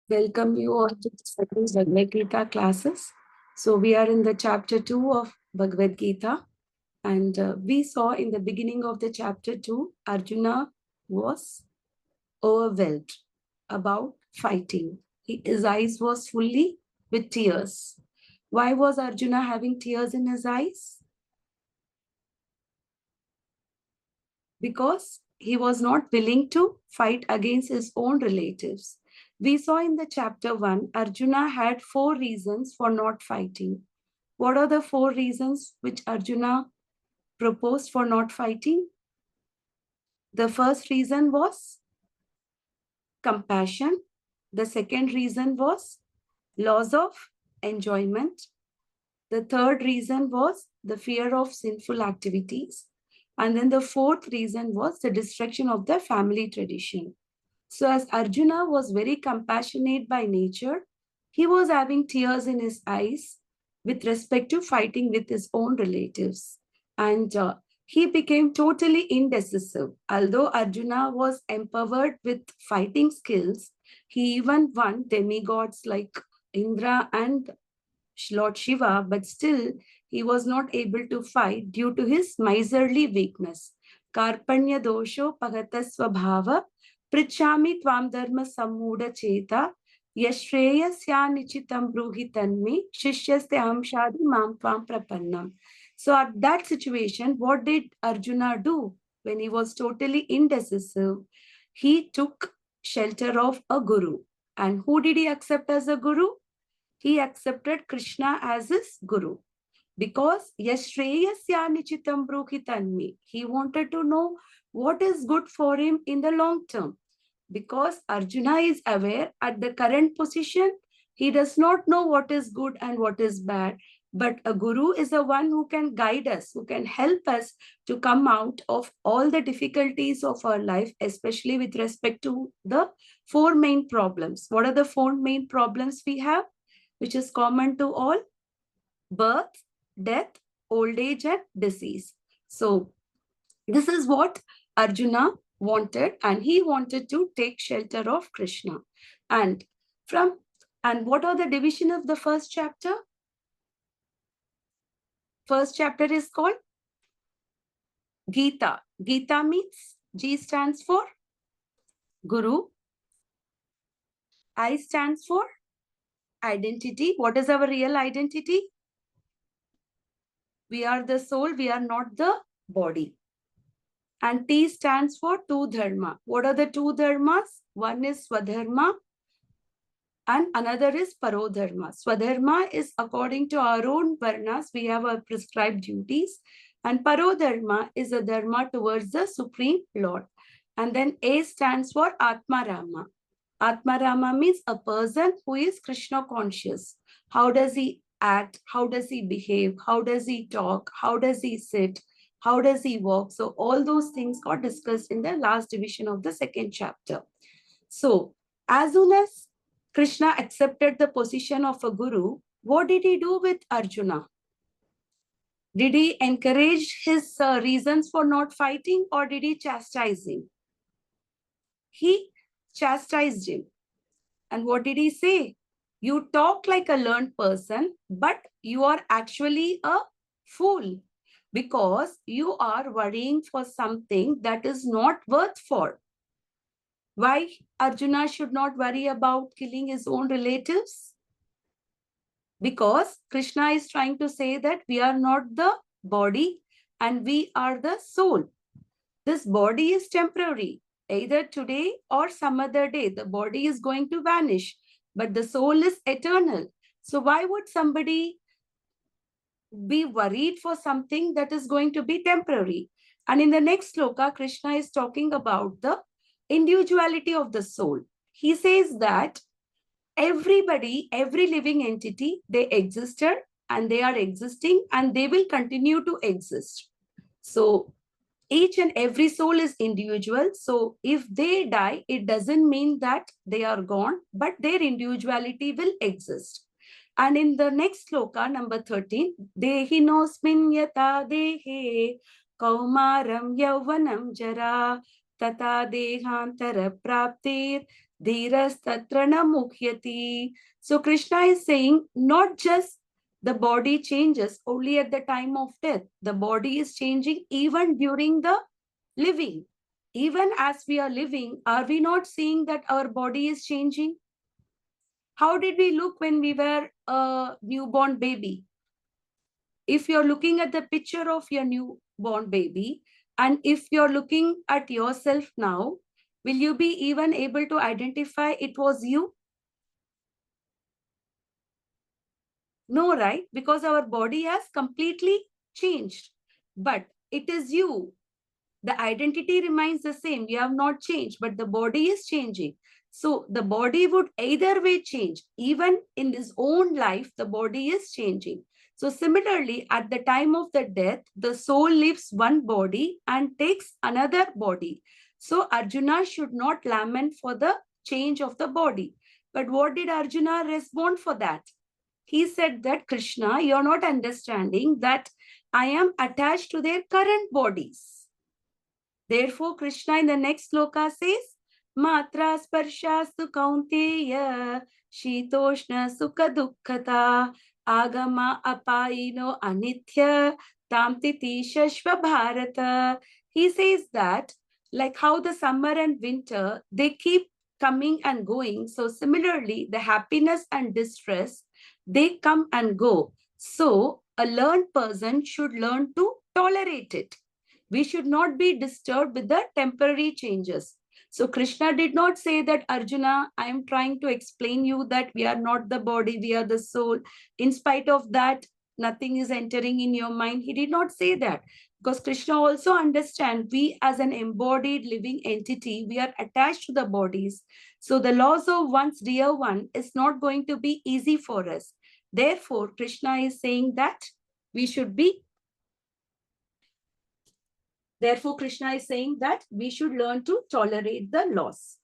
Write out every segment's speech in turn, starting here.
Welcome you all to the second Bhagavad classes. So we are in the chapter 2 of Bhagavad Gita, and we saw in the beginning of the chapter 2, Arjuna was overwhelmed about fighting. His eyes was fully with tears. Why was Arjuna having tears in his eyes? Because he was not willing to fight against his own relatives. We saw in the chapter 1, Arjuna had 4 reasons for not fighting. What are the 4 reasons which Arjuna proposed for not fighting? The first reason was compassion. The second reason was loss of enjoyment. The third reason was the fear of sinful activities. And then the fourth reason was the destruction of the family tradition. So as Arjuna was very compassionate by nature, he was having tears in his eyes with respect to fighting with his own relatives. And he became totally indecisive. Although Arjuna was empowered with fighting skills, he even won demigods like Indra and Lord Shiva, but still he was not able to fight due to his miserly weakness. Karpanya dosho pagatasvabhava prichami tvam dharma sammuda cheta yashreyasya nichitam bruhi tanme shishyasya hamshadi mam tvam prapannam. So at that situation, what did Arjuna do when he was totally indecisive? He took shelter of a guru. And who did he accept as a guru? He accepted Krishna as his guru because Yashreyasya Nichitam Bruhitanmi. He wanted to know what is good for him in the long term. Because Arjuna is aware at the current position, he does not know what is good and what is bad. But a guru is the one who can guide us, who can help us to come out of all the difficulties of our life, especially with respect to the 4 main problems. What are the 4 main problems we have, which is common to all? Birth, death, old age, and disease. So this is what Arjuna wanted, and he wanted to take shelter of Krishna. And what are the division of the first chapter? First chapter is called Gita. Gita means G stands for Guru. I stands for identity. What is our real identity? We are the soul, we are not the body. And T stands for two dharma. What are the 2 dharmas? One is Swadharma and another is Parodharma. Swadharma is according to our own varnas, we have our prescribed duties. And Parodharma is a dharma towards the Supreme Lord. And then A stands for Atmarama. Atmarama means a person who is Krishna conscious. How does he act? How does he behave? How does he talk? How does he sit? How does he walk? So all those things got discussed in the last division of the second chapter. So as soon as Krishna accepted the position of a guru, what did he do with Arjuna? Did he encourage his reasons for not fighting, or did he chastise him? He chastised him. And what did he say? You talk like a learned person, but you are actually a fool because you are worrying for something that is not worth for. Why Arjuna should not worry about killing his own relatives? Because Krishna is trying to say that we are not the body and we are the soul. This body is temporary. Either today or some other day, the body is going to vanish, but the soul is eternal. So why would somebody be worried for something that is going to be temporary? And in the next sloka, Krishna is talking about the individuality of the soul. He says that everybody, every living entity, they existed and they are existing and they will continue to exist. So each and every soul is individual. So if they die, it doesn't mean that they are gone, but their individuality will exist. And in the next sloka, number 13, Dehinosmin yata dehe kaumaram yauvanam jara tata dehantara praptir Dhiras tatra na mukhyati. So Krishna is saying not just the body changes only at the time of death. The body is changing even during the living. Even as we are living, are we not seeing that our body is changing? How did we look when we were a newborn baby? If you're looking at the picture of your newborn baby, and if you're looking at yourself now, will you be even able to identify it was you? No, right? Because our body has completely changed. But it is you. The identity remains the same. You have not changed, but the body is changing. So the body would either way change. Even in this own life, the body is changing. So similarly, at the time of the death, the soul leaves one body and takes another body. So Arjuna should not lament for the change of the body. But what did Arjuna respond for that? He said that, Krishna, you're not understanding that I am attached to their current bodies. Therefore, Krishna in the next sloka says, Matra sparshastu kaunteya, shitoshna sukha dukkhata, agama apayino anitya, tamtiti shashva bharata. He says that, like how the summer and winter, they keep coming and going. So similarly, the happiness and distress, they come and go. So a learned person should learn to tolerate it. We should not be disturbed with the temporary changes. So Krishna did not say that, Arjuna, I am trying to explain you that we are not the body, we are the soul. In spite of that, nothing is entering in your mind. He did not say that, because Krishna also understands we as an embodied living entity, we are attached to the bodies. So the loss of one's dear one is not going to be easy for us. Therefore, Krishna is saying that we should be Therefore, Krishna is saying that we should learn to tolerate the loss.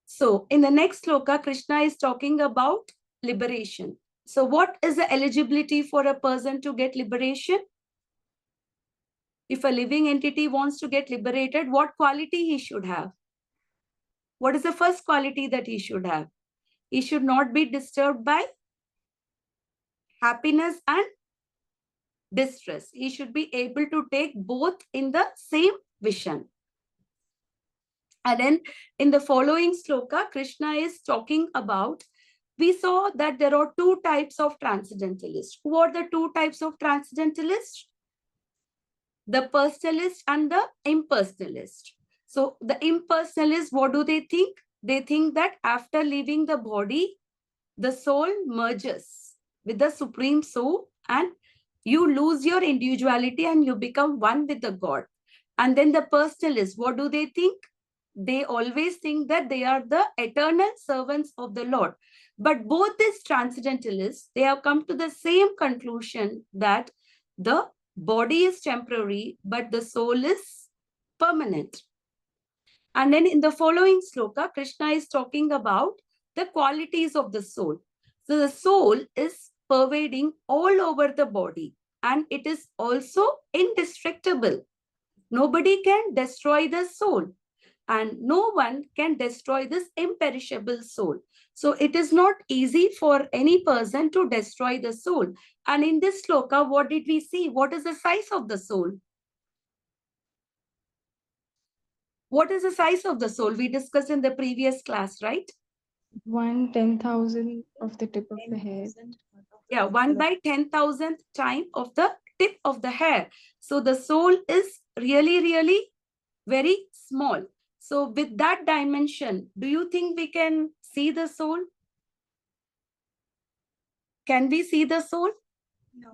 So, in the next sloka, Krishna is talking about liberation. So, what is the eligibility for a person to get liberation? If a living entity wants to get liberated, what quality he should have? What is the first quality that he should have? He should not be disturbed by happiness and distress. He should be able to take both in the same vision. And then in the following sloka, Krishna is talking about, we saw that there are two types of transcendentalists. Who are the two types of transcendentalists? The personalist and the impersonalist. So the impersonalist, what do they think? They think that after leaving the body, the soul merges with the supreme soul and you lose your individuality and you become one with the God. And then the personalists, what do they think? They always think that they are the eternal servants of the Lord. But both these transcendentalists, they have come to the same conclusion that the body is temporary, but the soul is permanent. And then in the following sloka, Krishna is talking about the qualities of the soul. So the soul is pervading all over the body and it is also indestructible. Nobody can destroy the soul and no one can destroy this imperishable soul. So it is not easy for any person to destroy the soul. And in this sloka, what did we see? What is the size of the soul? What is the size of the soul? We discussed in the previous class, right? 1/10,000 of the tip of the hair. Yeah, 1/10,000th time of the tip of the hair. So the soul is really, really very small. So with that dimension, do you think we can see the soul? Can we see the soul?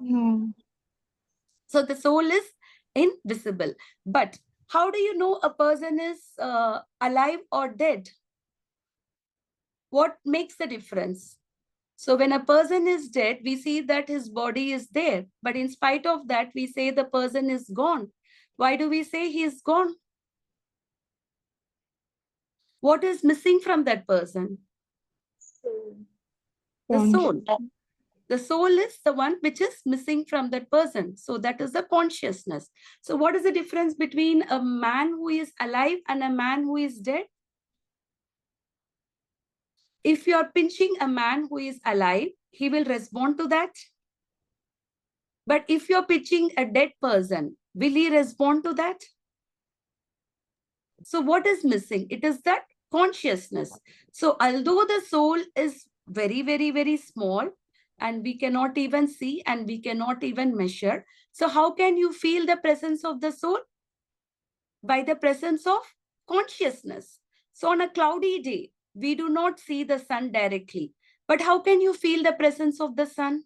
No. So the soul is invisible. But how do you know a person is alive or dead? What makes the difference? So when a person is dead, we see that his body is there. But in spite of that, we say the person is gone. Why do we say he is gone? What is missing from that person? The soul. Conscious. The soul is the one which is missing from that person. So that is the consciousness. So what is the difference between a man who is alive and a man who is dead? If you are pinching a man who is alive, he will respond to that. But if you're pinching a dead person, will he respond to that? So what is missing? It is that consciousness. So although the soul is very, very, very small and we cannot even see and we cannot even measure. So how can you feel the presence of the soul? By the presence of consciousness. So on a cloudy day, we do not see the sun directly. But how can you feel the presence of the sun?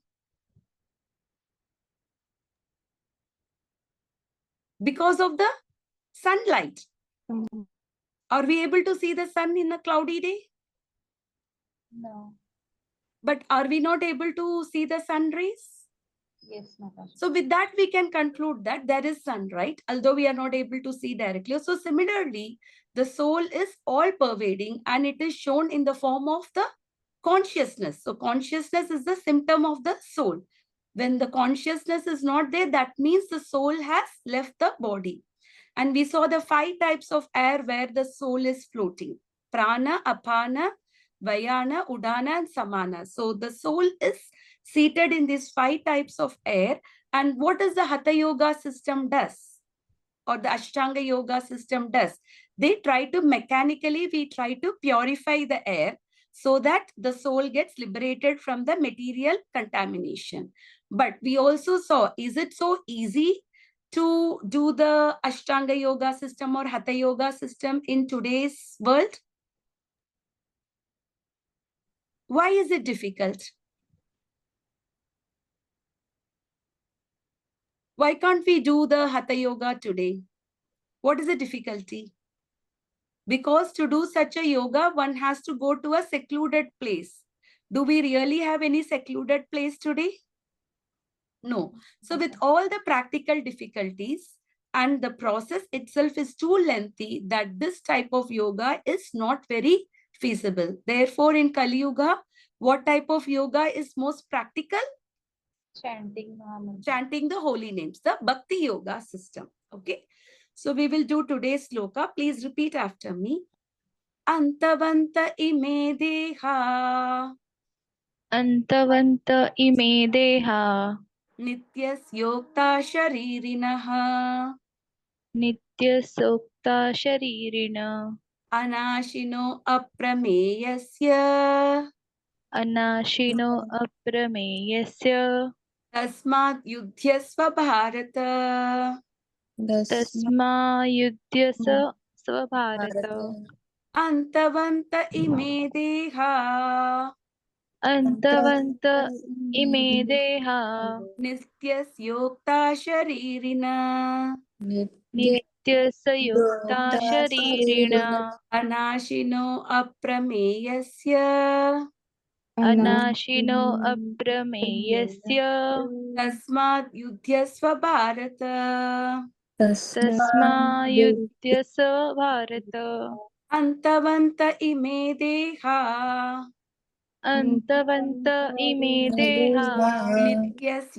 Because of the sunlight. Are we able to see the sun in a cloudy day? No. But are we not able to see the sun rays? Yes, Mataji. So with that, we can conclude that there is sun, right? Although we are not able to see directly. So similarly, the soul is all pervading and it is shown in the form of the consciousness. So consciousness is the symptom of the soul. When the consciousness is not there, that means the soul has left the body. And we saw the 5 types of air where the soul is floating. Prana, Apana, Vayana, Udana, and Samana. So the soul is seated in these 5 types of air. And what does the Hatha Yoga system does? Or the Ashtanga Yoga system does? They try to mechanically, we try to purify the air so that the soul gets liberated from the material contamination. But we also saw, is it so easy to do the Ashtanga Yoga system or Hatha Yoga system in today's world? Why is it difficult? Why can't we do the Hatha Yoga today? What is the difficulty? Because to do such a yoga, one has to go to a secluded place. Do we really have any secluded place today? No. So with all the practical difficulties and the process itself is too lengthy that this type of yoga is not very feasible. Therefore, in Kali Yuga, what type of yoga is most practical? Chanting Mahamantra. Chanting the holy names, the Bhakti Yoga system. Okay. So we will do today's sloka. Please repeat after me. Antavanta ime deha Antavanta ime deha nityas sharirinaha nityasokta sharirina anashino aprameyasya anashino aprameyasya tasmat yudhyasva bharata. tasmayudyasa svabharata Antavanta ime deha Antavanta ime deha nityas sharirina nityasayukta sharirina anashino aprameyasya anashino aprameyasya tasmat yudhyasva bharata. tasmayudyasa bharata Antavanta ime deha Antavanta ime deha nityas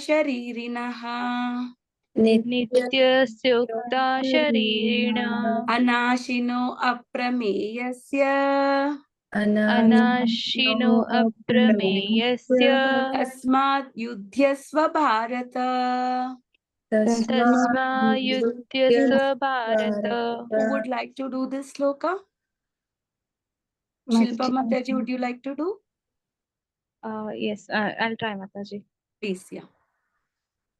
sharirinaha nityasukta sharirina anashino aprameyasya anashino aprameyasya tasmat yudhyasva bharata. tasmayudyasa bharata Who would like to do this sloka? Shilpa Mataji, would you like to do? Yes, I'll try Mataji. Please, yeah.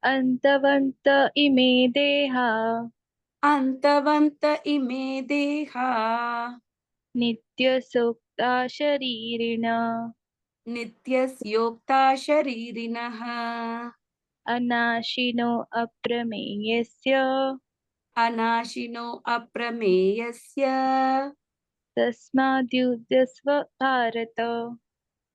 Antavanta ime deha Antavanta ime deha nityasukta sharirina nityas sharirinaha anashino aprameyasya anashino aprameyasya tasmadyudyasva bharata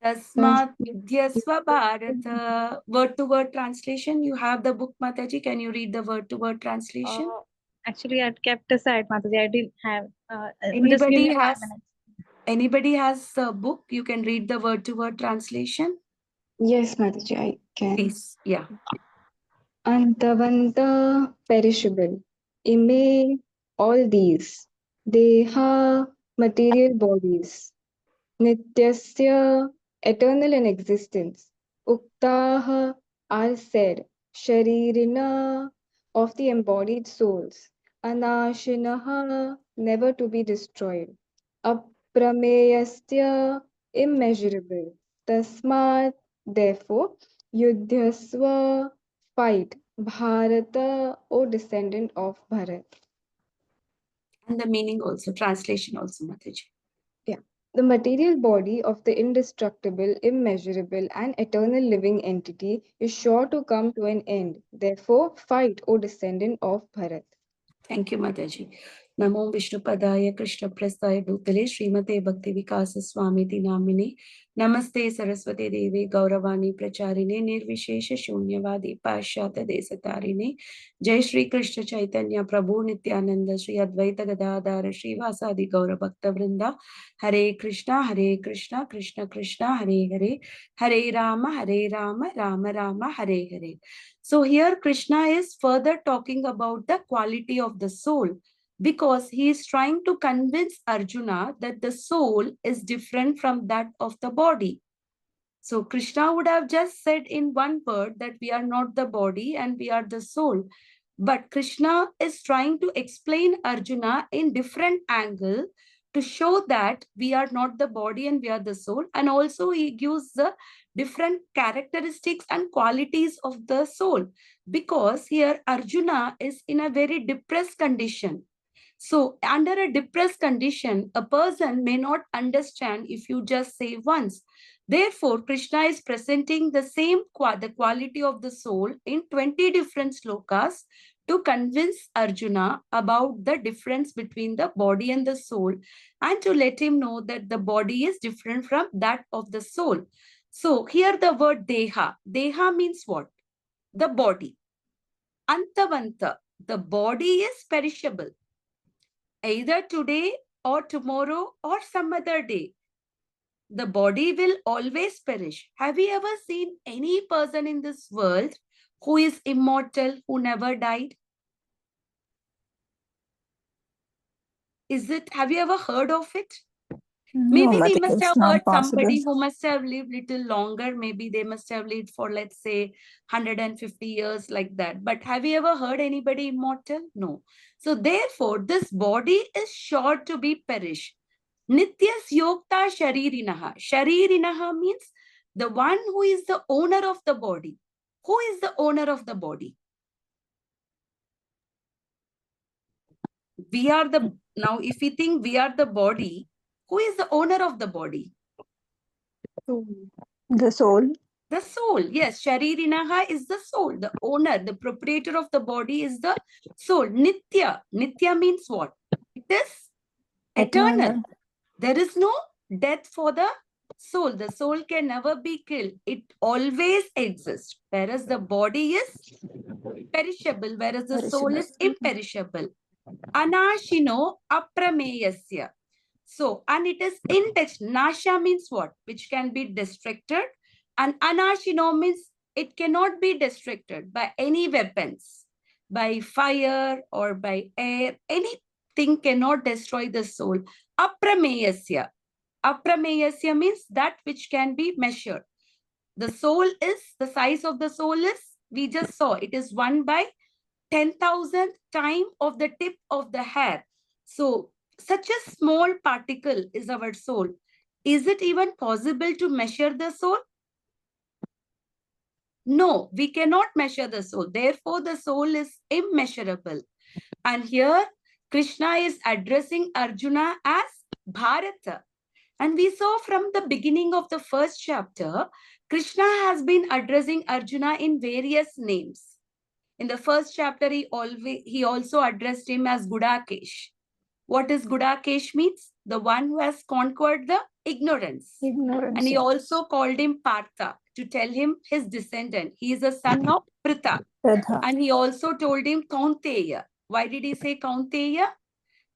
tasmat yudhyasva bharata. Word to word translation. You have the book, Mataji. Can you read the word to word translation? Actually, I'd kept aside, Mataji. I didn't have. Just give me 5 minutes. Anybody has a book? You can read the word to word translation. Yes, Mataji, I can. Please. Yeah. Antavanta perishable. Ime all these. Deha material bodies. Nityasya eternal in existence. Uktaha are said. Sharirina of the embodied souls. Anashinaha never to be destroyed. Aprameyasya immeasurable. Tasmat therefore yudhyasva fight. Bharata, O descendant of Bharat. And the meaning also, translation also, Mataji. Yeah. The material body of the indestructible, immeasurable, and eternal living entity is sure to come to an end. Therefore, fight, O descendant of Bharat. Thank you, Mataji. Namo Vishnu Padaya Krishna Prasthaya Bhutale Srimate Bhakti Vikasa Swamiti Namine Namaste Saraswati Devi Gauravani Pracharine Nirvishesha Shunyavadi Pashyata Desatarine Jai Shri Krishna Chaitanya Prabhu Nityananda Shri Advaita Gadadara Shri Vasadi Gaura Bhakta Vrinda Hare Krishna Krishna Krishna Hare Hare Hare Rama Rama Rama Hare Hare. So here Krishna is further talking about the quality of the soul, because he is trying to convince Arjuna that the soul is different from that of the body. So Krishna would have just said in one word that we are not the body and we are the soul. But Krishna is trying to explain Arjuna in different angle to show that we are not the body and we are the soul. And also he gives the different characteristics and qualities of the soul, because here Arjuna is in a very depressed condition. So under a depressed condition, a person may not understand if you just say once. Therefore, Krishna is presenting the same the quality of the soul in 20 different slokas to convince Arjuna about the difference between the body and the soul, and to let him know that the body is different from that of the soul. So here the word deha. Deha means what? The body. Antavanta. The body is perishable. Either today or tomorrow or some other day. The body will always perish. Have you ever seen any person in this world who is immortal, who never died? Have you ever heard of it? No, Maybe we Mataji, must it's have not heard possible. somebody who must have lived little longer. Maybe they must have lived for, let's say, 150 years like that. But have you ever heard anybody immortal? No. So therefore, this body is sure to be perish. Nityas yokta sharirinaha. Sharirinaha means the one who is the owner of the body. Who is the owner of the body? We are the, now if we think we are the body, who is the owner of the body? The soul. The soul. Yes, sharirinaha is the soul. The owner, the proprietor of the body is the soul. Nitya. Nitya means what? It is eternal. There is no death for the soul. The soul can never be killed. It always exists. Whereas the body is perishable, whereas the soul is imperishable. Anashino aprameyasya. So, and it is indestructible. Nasha means what? Which can be destructed. And anashino means it cannot be destructed by any weapons, by fire or by air. Anything cannot destroy the soul. Aprameyasya. Aprameyasya means that which can be measured. The soul is, the size of the soul is, we just saw, it is 1/10,000th time of the tip of the hair. So such a small particle is our soul. Is it even possible to measure the soul? No, we cannot measure the soul. Therefore, the soul is immeasurable. And here, Krishna is addressing Arjuna as Bharata. And we saw from the beginning of the first chapter, Krishna has been addressing Arjuna in various names. In the first chapter, he also addressed him as Gudakesh. What is Gudakesh means? The one who has conquered the ignorance. And he also called him Partha to tell him his descendant. He is a son of Pritha. And he also told him Kaunteya. Why did he say Kaunteya?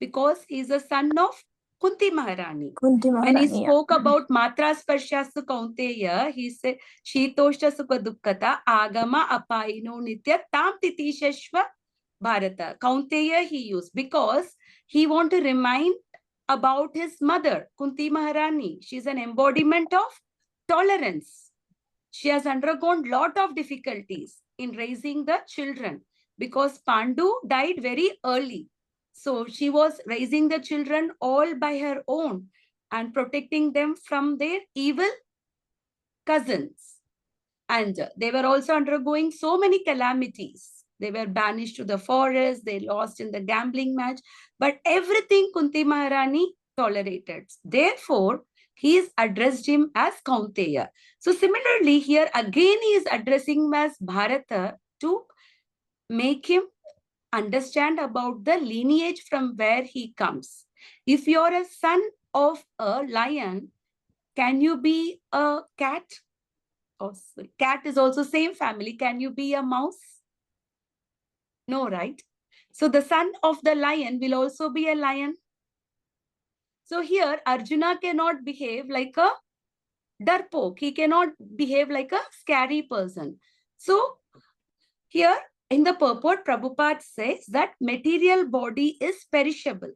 Because he is a son of Kunti Maharani. Kunti When he Maharani. Yeah. spoke about Matra Sparshassu Kaunteya, he said, Shitoshta Sukha Dukkata Agama Apaino Nitya Tam Titishashva Bharata. Kaunteya he used because he want to remind about his mother, Kunti Maharani. She's an embodiment of tolerance. She has undergone lot of difficulties in raising the children because Pandu died very early. So she was raising the children all by her own and protecting them from their evil cousins. And they were also undergoing so many calamities. They were banished to the forest, they lost in the gambling match, but everything Kunti Maharani tolerated. Therefore, he is addressed him as Kaunteya. So similarly, here again he is addressing him as Bharata to make him understand about the lineage from where he comes. If you're a son of a lion, can you be a cat? Oh, sorry. Cat is also same family. Can you be a mouse? No, right? So the son of the lion will also be a lion. So here Arjuna cannot behave like a darpok. He cannot behave like a scary person. So here in the purport, Prabhupada says that material body is perishable.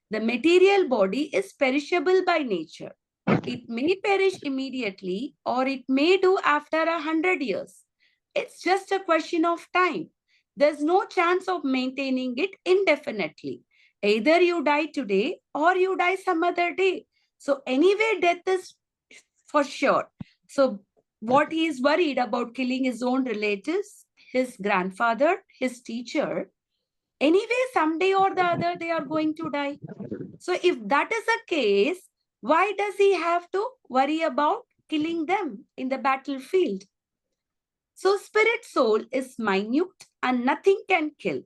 The material body is perishable by nature. It may perish immediately or it may do after 100 years. It's just a question of time. There's no chance of maintaining it indefinitely. Either you die today or you die some other day. So anyway, death is for sure. So what he is worried about killing his own relatives, his grandfather, his teacher, anyway, someday or the other, they are going to die. So if that is the case, why does he have to worry about killing them in the battlefield? So spirit soul is minute and nothing can kill.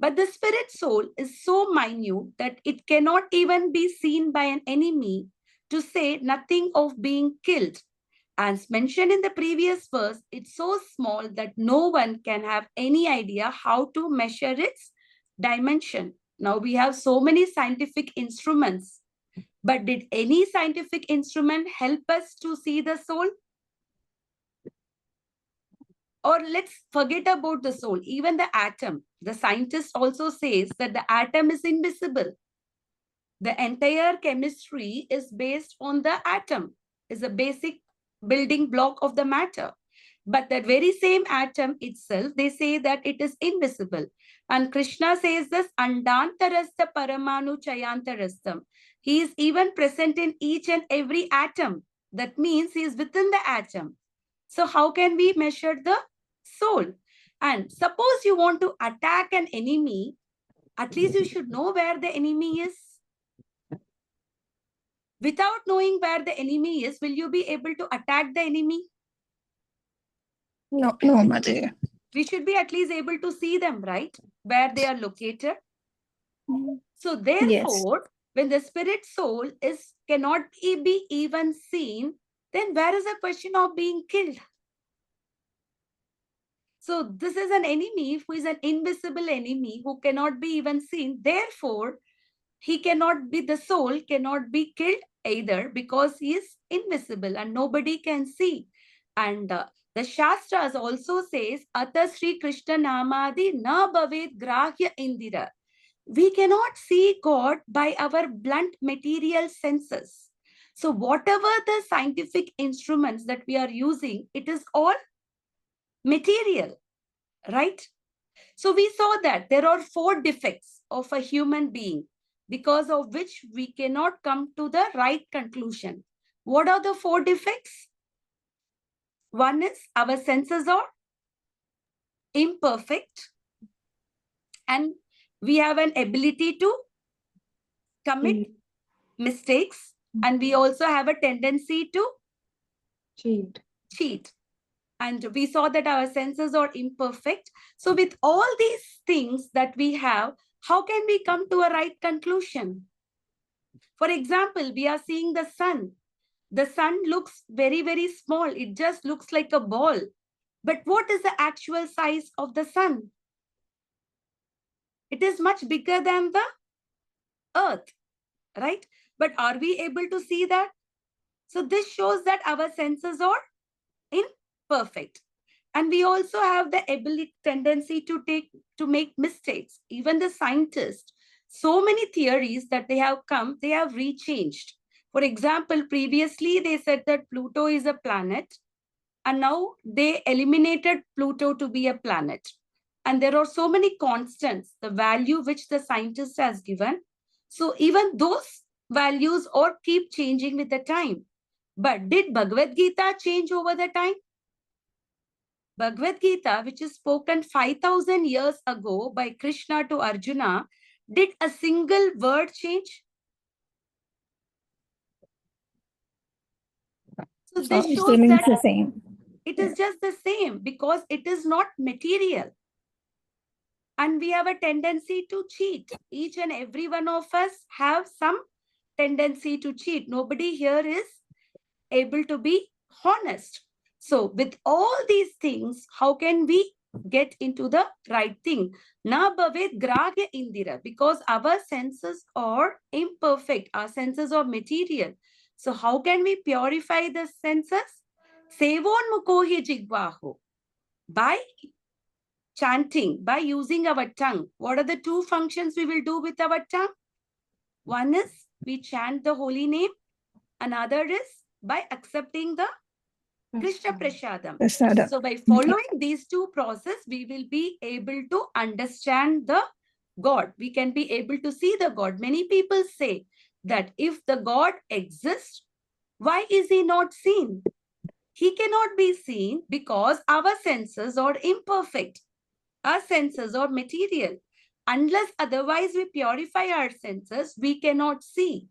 But the spirit soul is so minute that it cannot even be seen by an enemy, to say nothing of being killed. As mentioned in the previous verse, it's so small that no one can have any idea how to measure its dimension. Now we have so many scientific instruments, but did any scientific instrument help us to see the soul? Or let's forget about the soul, even the atom. The scientist also says that the atom is invisible. The entire chemistry is based on the atom, is a basic building block of the matter. But that very same atom itself, they say that it is invisible. And Krishna says this, Andantarasta Paramanu Chayantarastam. He is even present in each and every atom. That means he is within the atom. So how can we measure the soul? And suppose you want to attack an enemy, at least you should know where the enemy is. Without knowing where the enemy is, will you be able to attack the enemy? No, no, Mother. We should be at least able to see them, right? Where they are located. So therefore, when the spirit soul cannot be even seen, then where is the question of being killed? So this is an enemy who is an invisible enemy who cannot be even seen. Therefore, he cannot be, the soul cannot be killed either because he is invisible and nobody can see. And the Shastras also says, Ata Sri Krishna Namadi na bhavet grahya indira. We cannot see God by our blunt material senses. So whatever the scientific instruments that we are using, it is all material, right? So we saw that there are 4 defects of a human being because of which we cannot come to the right conclusion. What are the 4 defects? One is our senses are imperfect and we have an ability to commit mistakes and we also have a tendency to cheat. And we saw that our senses are imperfect. So with all these things that we have, how can we come to a right conclusion? For example, we are seeing the sun. The sun looks very, very small. It just looks like a ball. But what is the actual size of the sun? It is much bigger than the earth, right? But are we able to see that? So this shows that our senses are imperfect. And we also have the ability, tendency to make mistakes. Even the scientists, so many theories that they have come, they have rechanged. For example, previously they said that Pluto is a planet, and now they eliminated Pluto to be a planet. And there are so many constants, the value which the scientist has given. So even those values or keep changing with the time. But did Bhagavad Gita change over the time? Bhagavad Gita, which is spoken 5,000 years ago by Krishna to Arjuna, did a single word change? So this It shows remains that the same. it is just the same because it is not material. And we have a tendency to cheat. Each and every one of us have some tendency to cheat. Nobody here is able to be honest. So with all these things, how can we get into the right thing? Na bhavet grahya indira, because our senses are imperfect. Our senses are material. So how can we purify the senses? Sevon mukohi jigvaho. By chanting, by using our tongue. What are the two functions we will do with our tongue? One is we chant the holy name. Another is by accepting the Krishna Prasadam. Prasada. So by following these two processes, we will be able to understand the God. We can be able to see the God. Many people say that if the God exists, why is he not seen? He cannot be seen because our senses are imperfect. Our senses are material. Unless otherwise we purify our senses, we cannot see.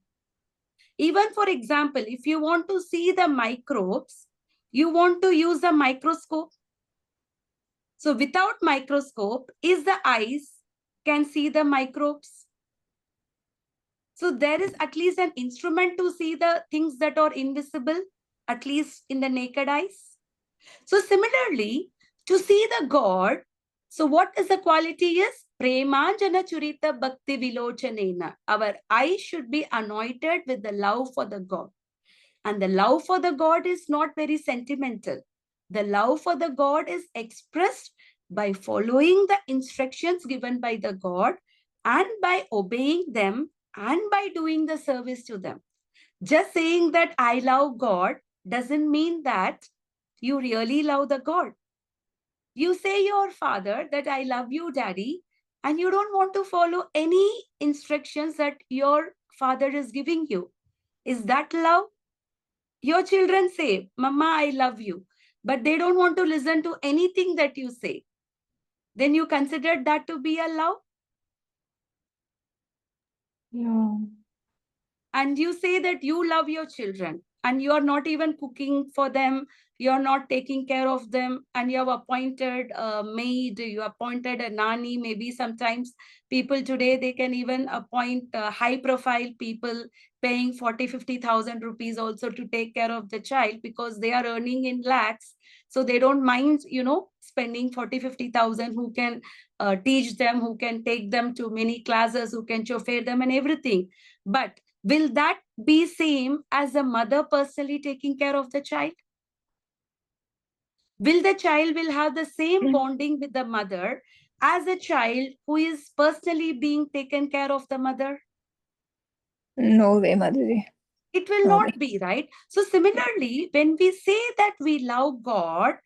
Even for example, if you want to see the microbes, you want to use a microscope. So without microscope, is the eyes can see the microbes? So there is at least an instrument to see the things that are invisible, at least in the naked eyes. So similarly, to see the God, so what is the quality is? Premanjana churita bhakti vilochanena. Our eyes should be anointed with the love for the God. And the love for the God is not very sentimental. The love for the God is expressed by following the instructions given by the God and by obeying them and by doing the service to them. Just saying that I love God doesn't mean that you really love the God. You say your father that I love you, daddy, and you don't want to follow any instructions that your father is giving you. Is that love? Your children say, Mama, I love you, but they don't want to listen to anything that you say. Then you consider that to be a love? No. And you say that you love your children and you are not even cooking for them, you're not taking care of them, and you have appointed a maid, you appointed a nanny. Maybe sometimes people today, they can even appoint high profile people paying 40,000-50,000 rupees also to take care of the child because they are earning in lakhs. So they don't mind, spending 40,000-50,000, who can teach them, who can take them to many classes, who can chauffeur them and everything. But will that be same as a mother personally taking care of the child? Will the child will have the same bonding with the mother as a child who is personally being taken care of the mother? No way, Madhuri. It will No not way. be, right? So similarly, when we say that we love God,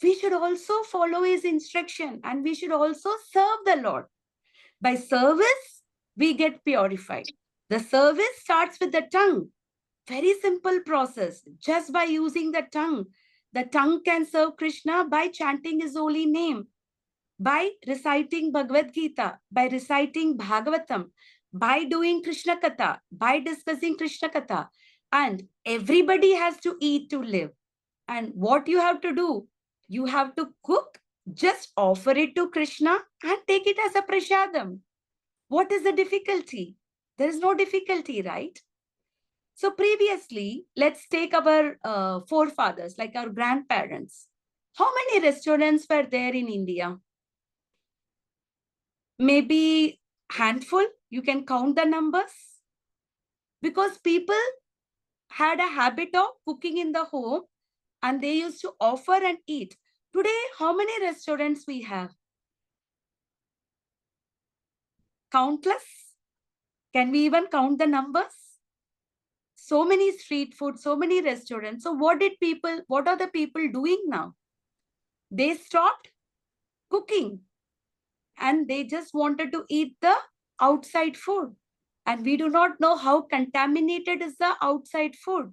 we should also follow his instruction and we should also serve the Lord. By service, we get purified. The service starts with the tongue. Very simple process. Just by using the tongue can serve Krishna by chanting his holy name, by reciting Bhagavad Gita, by reciting Bhagavatam, by doing Krishna Katha, by discussing Krishna Katha. And everybody has to eat to live. And what you have to do? You have to cook, just offer it to Krishna and take it as a prasadam. What is the difficulty? There is no difficulty, right? So previously, let's take our forefathers, like our grandparents. How many restaurants were there in India? Maybe handful. You can count the numbers. Because people had a habit of cooking in the home and they used to offer and eat. Today, how many restaurants we have? Countless. Can we even count the numbers? So many street food, so many restaurants. So what are the people doing now? They stopped cooking and they just wanted to eat the outside food. And we do not know how contaminated is the outside food.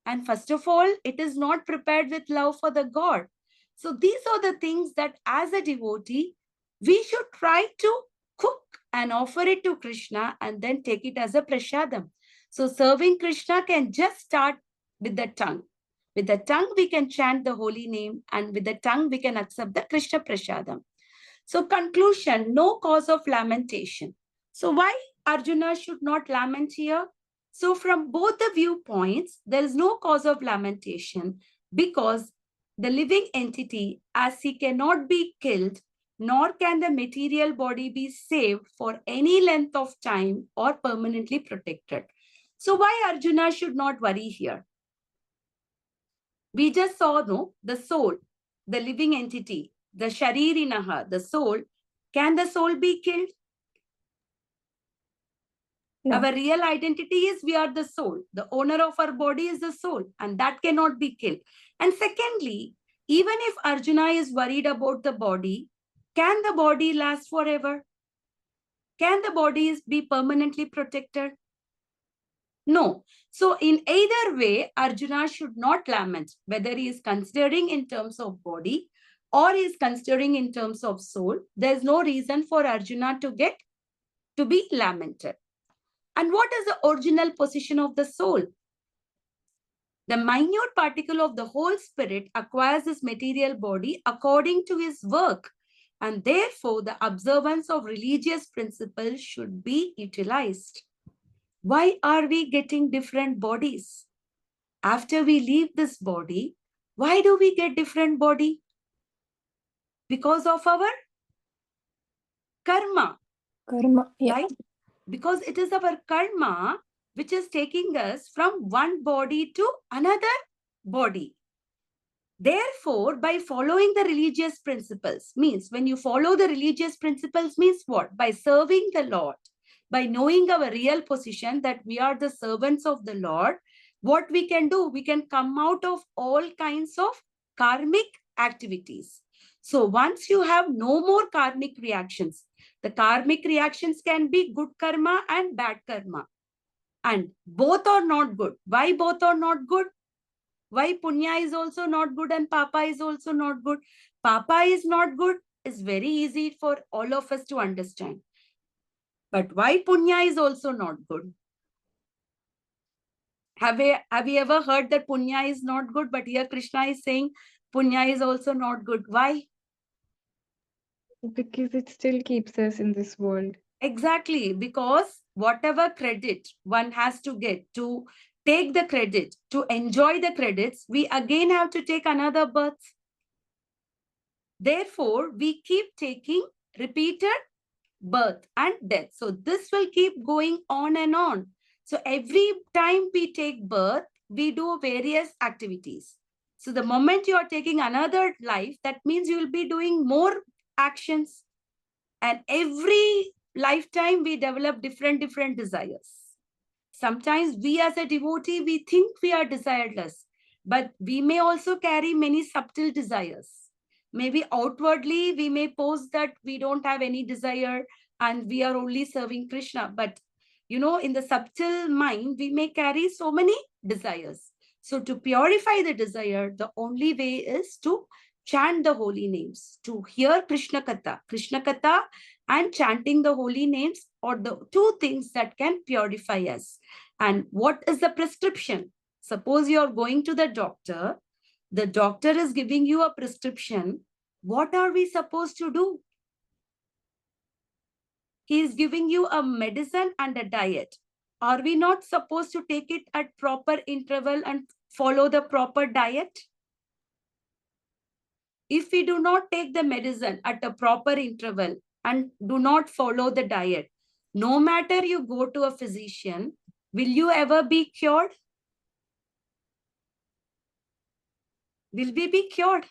And first of all, it is not prepared with love for the God. So these are the things that as a devotee, we should try to cook and offer it to Krishna and then take it as a prasadam. So serving Krishna can just start with the tongue. With the tongue, we can chant the holy name, and with the tongue, we can accept the Krishna prasadam. So conclusion, no cause of lamentation. So why Arjuna should not lament here? So from both the viewpoints, there is no cause of lamentation because the living entity, as he cannot be killed, nor can the material body be saved for any length of time or permanently protected. So why Arjuna should not worry here? We just saw, no, the soul, the living entity, the sharirinaha, the soul. Can the soul be killed? No. Our real identity is we are the soul. The owner of our body is the soul, and that cannot be killed. And secondly, even if Arjuna is worried about the body, can the body last forever? Can the body be permanently protected? No. So in either way, Arjuna should not lament, whether he is considering in terms of body or he is considering in terms of soul. There's no reason for Arjuna to be lamented. And what is the original position of the soul? The minute particle of the whole spirit acquires this material body according to his work. And therefore, the observance of religious principles should be utilized. Why are we getting different bodies? After we leave this body, why do we get different body? Because of our karma, Karma. Yeah. right? Because it is our karma which is taking us from one body to another body. Therefore, by following the religious principles, means when you follow the religious principles means what? By serving the Lord, by knowing our real position that we are the servants of the Lord, what we can do? We can come out of all kinds of karmic activities. So once you have no more karmic reactions, the karmic reactions can be good karma and bad karma. And both are not good. Why both are not good? Why punya is also not good and papa is also not good? Papa is not good is very easy for all of us to understand. But why punya is also not good? Have you ever heard that punya is not good? But here Krishna is saying punya is also not good. Why? Because it still keeps us in this world. Exactly, because whatever credit one has to get to take the credit, to enjoy the credits, we again have to take another birth. Therefore, we keep taking repeated birth and death. So this will keep going on and on. So every time we take birth, we do various activities. So the moment you are taking another life, that means you will be doing more actions. And every lifetime, we develop different desires. Sometimes we as a devotee, we think we are desireless, but we may also carry many subtle desires. Maybe outwardly, we may pose that we don't have any desire and we are only serving Krishna. But, in the subtle mind, we may carry so many desires. So to purify the desire, the only way is to chant the holy names, to hear Krishna Katha and chanting the holy names are the two things that can purify us. And what is the prescription? Suppose you are going to the doctor is giving you a prescription. What are we supposed to do? He is giving you a medicine and a diet. Are we not supposed to take it at proper interval and follow the proper diet? If we do not take the medicine at a proper interval and do not follow the diet, no matter you go to a physician, Will you ever be cured? Will we be cured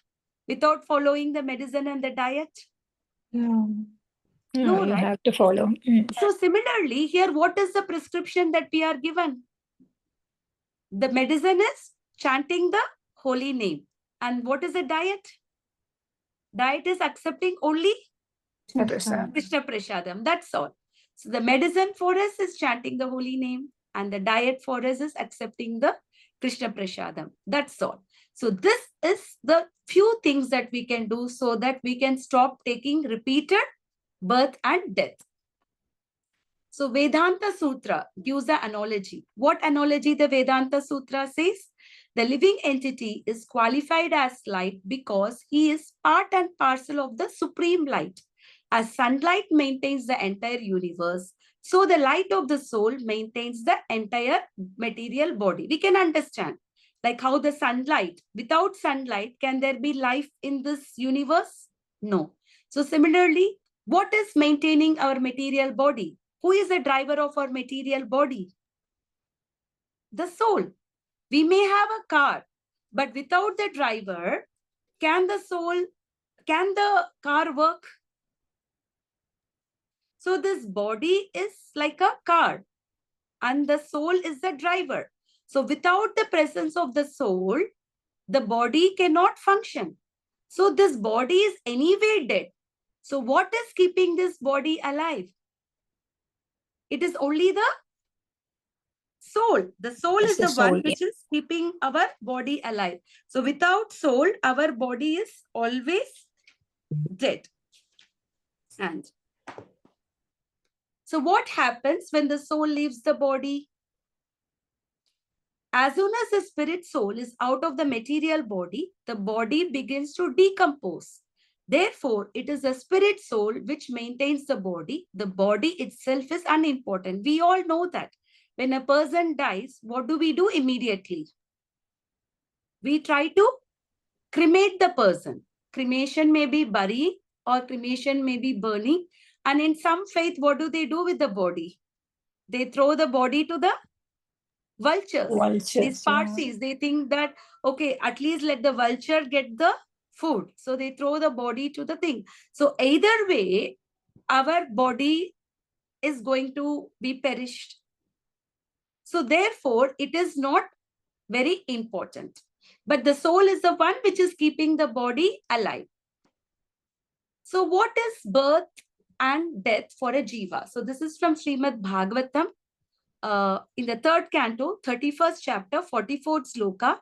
without following the medicine and the diet? No. No, No, you right? have to follow. So similarly, here, what is the prescription that we are given? The medicine is chanting the holy name. And what is the diet? Diet is accepting only Prasad. Krishna Prasadam. That's all. So the medicine for us is chanting the holy name, and the diet for us is accepting the Krishna Prasadam. That's all. So this is the few things that we can do so that we can stop taking repeated birth and death. So Vedanta Sutra gives an analogy. What analogy the Vedanta Sutra says? The living entity is qualified as light because he is part and parcel of the supreme light. As sunlight maintains the entire universe, so the light of the soul maintains the entire material body. We can understand like how the sunlight, without sunlight, can there be life in this universe? No. So similarly, what is maintaining our material body? Who is the driver of our material body? The soul. We may have a car, but without the driver, can the car work? So this body is like a car and the soul is the driver. So without the presence of the soul, the body cannot function. So this body is anyway dead. So what is keeping this body alive? It is only the soul. The soul It's is the the one soul, which is keeping our body alive. So without soul, our body is always dead. And so what happens when the soul leaves the body? As soon as the spirit soul is out of the material body, the body begins to decompose. Therefore, it is the spirit soul which maintains the body. The body itself is unimportant. We all know that. When a person dies, what do we do immediately? We try to cremate the person. Cremation may be burying or cremation may be burning. And in some faith, what do they do with the body? They throw the body to the vultures. These vultures. Yeah. Parsis, they think that, okay, at least let the vulture get the food. So they throw the body to the thing. So either way, our body is going to be perished. So therefore, it is not very important. But the soul is the one which is keeping the body alive. So what is birth and death for a jiva? So this is from Srimad Bhagavatam in the 3rd canto, 31st chapter, 44th sloka.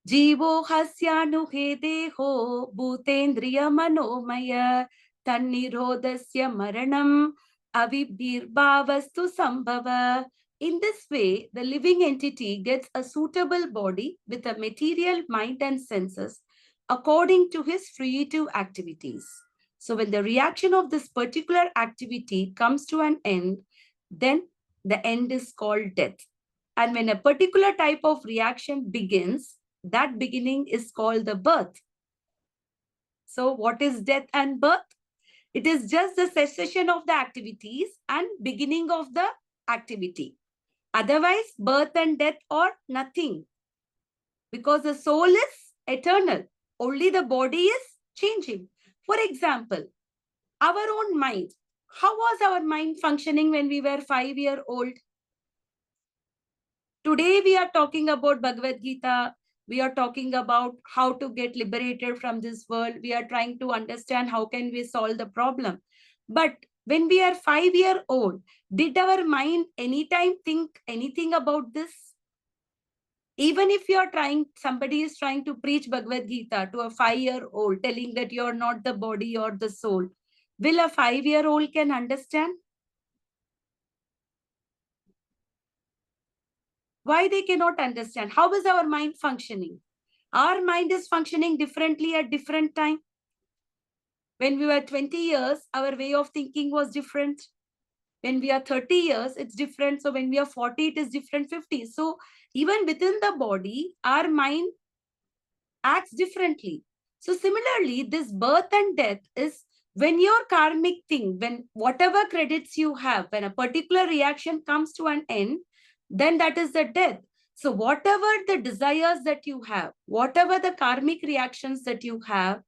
Jivo hasyanuhe deho bhutendriya manomaya tannirodasya maranam avibhirbhavastu sambhava. In this way, the living entity gets a suitable body with a material mind and senses according to his fruitive activities. So when the reaction of this particular activity comes to an end, then the end is called death. And when a particular type of reaction begins, that beginning is called the birth. So what is death and birth? It is just the cessation of the activities and beginning of the activity. Otherwise, birth and death are nothing because the soul is eternal. Only the body is changing. For example, our own mind. How was our mind functioning when we were 5-year-old? Today, we are talking about Bhagavad-Gita. We are talking about how to get liberated from this world. We are trying to understand how can we solve the problem. But when we are 5-year-old, did our mind anytime think anything about this? Even if you are trying, somebody is trying to preach Bhagavad-Gita to a 5-year-old, telling that you are not the body or the soul, will a 5-year-old can understand? Why they cannot understand? How is our mind functioning? Our mind is functioning differently at different time. When we were 20 years, our way of thinking was different. When we are 30 years, it's different. So when we are 40, it is different, 50. So even within the body, our mind acts differently. So similarly, this birth and death is when your karmic thing, when whatever credits you have, when a particular reaction comes to an end, then that is the death. So whatever the desires that you have, whatever the karmic reactions that you have,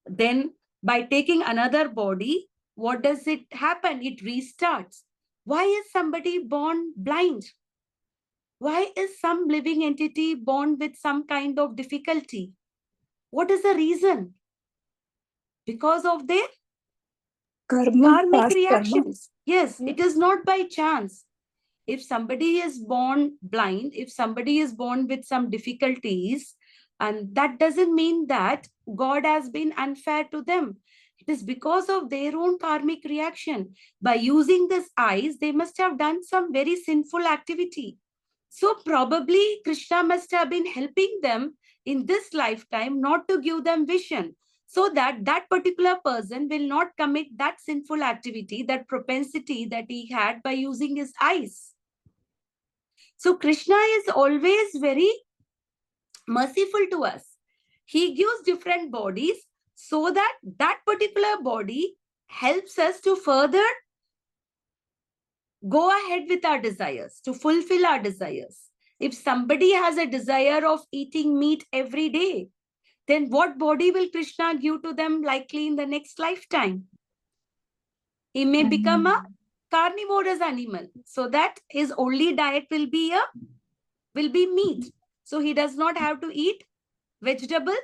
then by taking another body, what does it happen? It restarts. Why is somebody born blind? Why is some living entity born with some kind of difficulty? What is the reason? Because of their karmic past karma. reactions. Yes, Yeah. it is not by chance. If somebody is born blind, if somebody is born with some difficulties, and that doesn't mean that God has been unfair to them. It is because of their own karmic reaction. By using this eyes, they must have done some very sinful activity. So probably Krishna must have been helping them in this lifetime not to give them vision, so that that particular person will not commit that sinful activity, that propensity that he had by using his eyes. So Krishna is always very merciful to us. He gives different bodies so that that particular body helps us to further go ahead with our desires, to fulfill our desires. If somebody has a desire of eating meat every day, then what body will Krishna give to them likely in the next lifetime? He may become a carnivorous animal, so that his only diet will be meat. So he does not have to eat vegetable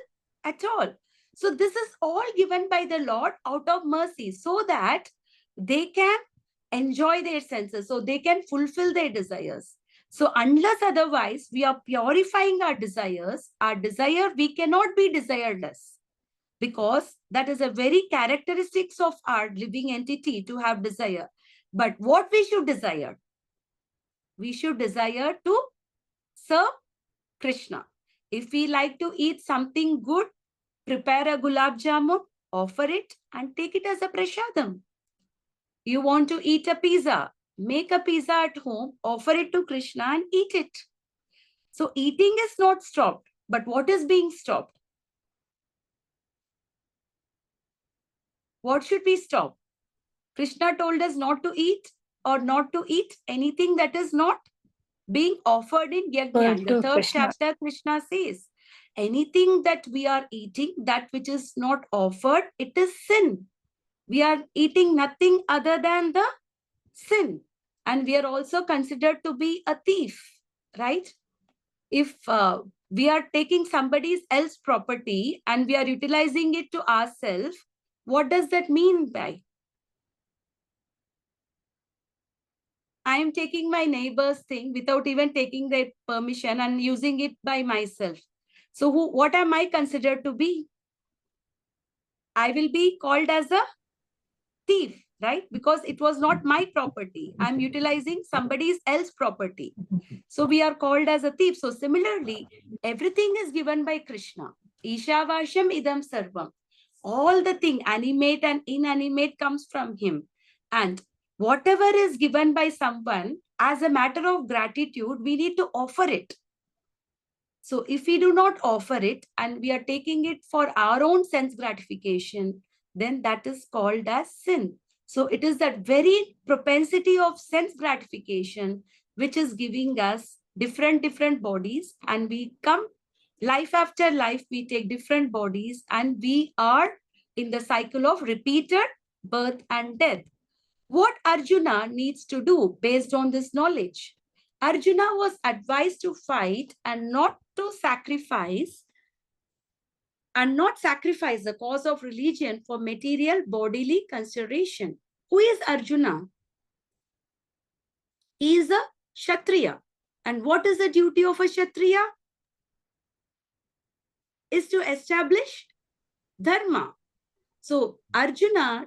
at all. So this is all given by the Lord out of mercy, so that they can enjoy their senses, so they can fulfill their desires. So unless otherwise we are purifying our desires, we cannot be desireless, because that is a very characteristics of our living entity to have desire. But what we should desire? We should desire to serve Krishna. If we like to eat something good, prepare a gulab jamun, offer it and take it as a prasadam. You want to eat a pizza, make a pizza at home, offer it to Krishna and eat it. So eating is not stopped, but what is being stopped? What should we stop? Krishna told us not to eat or not to eat anything that is not being offered in Yajna. In the third chapter, Krishna says, anything that we are eating, that which is not offered, it is sin. We are eating nothing other than the sin. And we are also considered to be a thief, right? If we are taking somebody else's property and we are utilizing it to ourselves, what does that mean by? I am taking my neighbor's thing without even taking their permission and using it by myself. So what am I considered to be? I will be called as a thief, right? Because it was not my property. I'm utilizing somebody else's property. So we are called as a thief. So similarly, everything is given by Krishna. Ishavasham idam sarvam. All the thing, animate and inanimate, comes from him. And whatever is given by someone, as a matter of gratitude, we need to offer it. So if we do not offer it and we are taking it for our own sense gratification, then that is called as sin. So it is that very propensity of sense gratification which is giving us different bodies, and we come life after life, we take different bodies and we are in the cycle of repeated birth and death. What Arjuna needs to do based on this knowledge? Arjuna was advised to fight and not to sacrifice, and not sacrifice the cause of religion for material bodily consideration. Who is Arjuna? He is a Kshatriya. And what is the duty of a Kshatriya? Is to establish dharma. So Arjuna,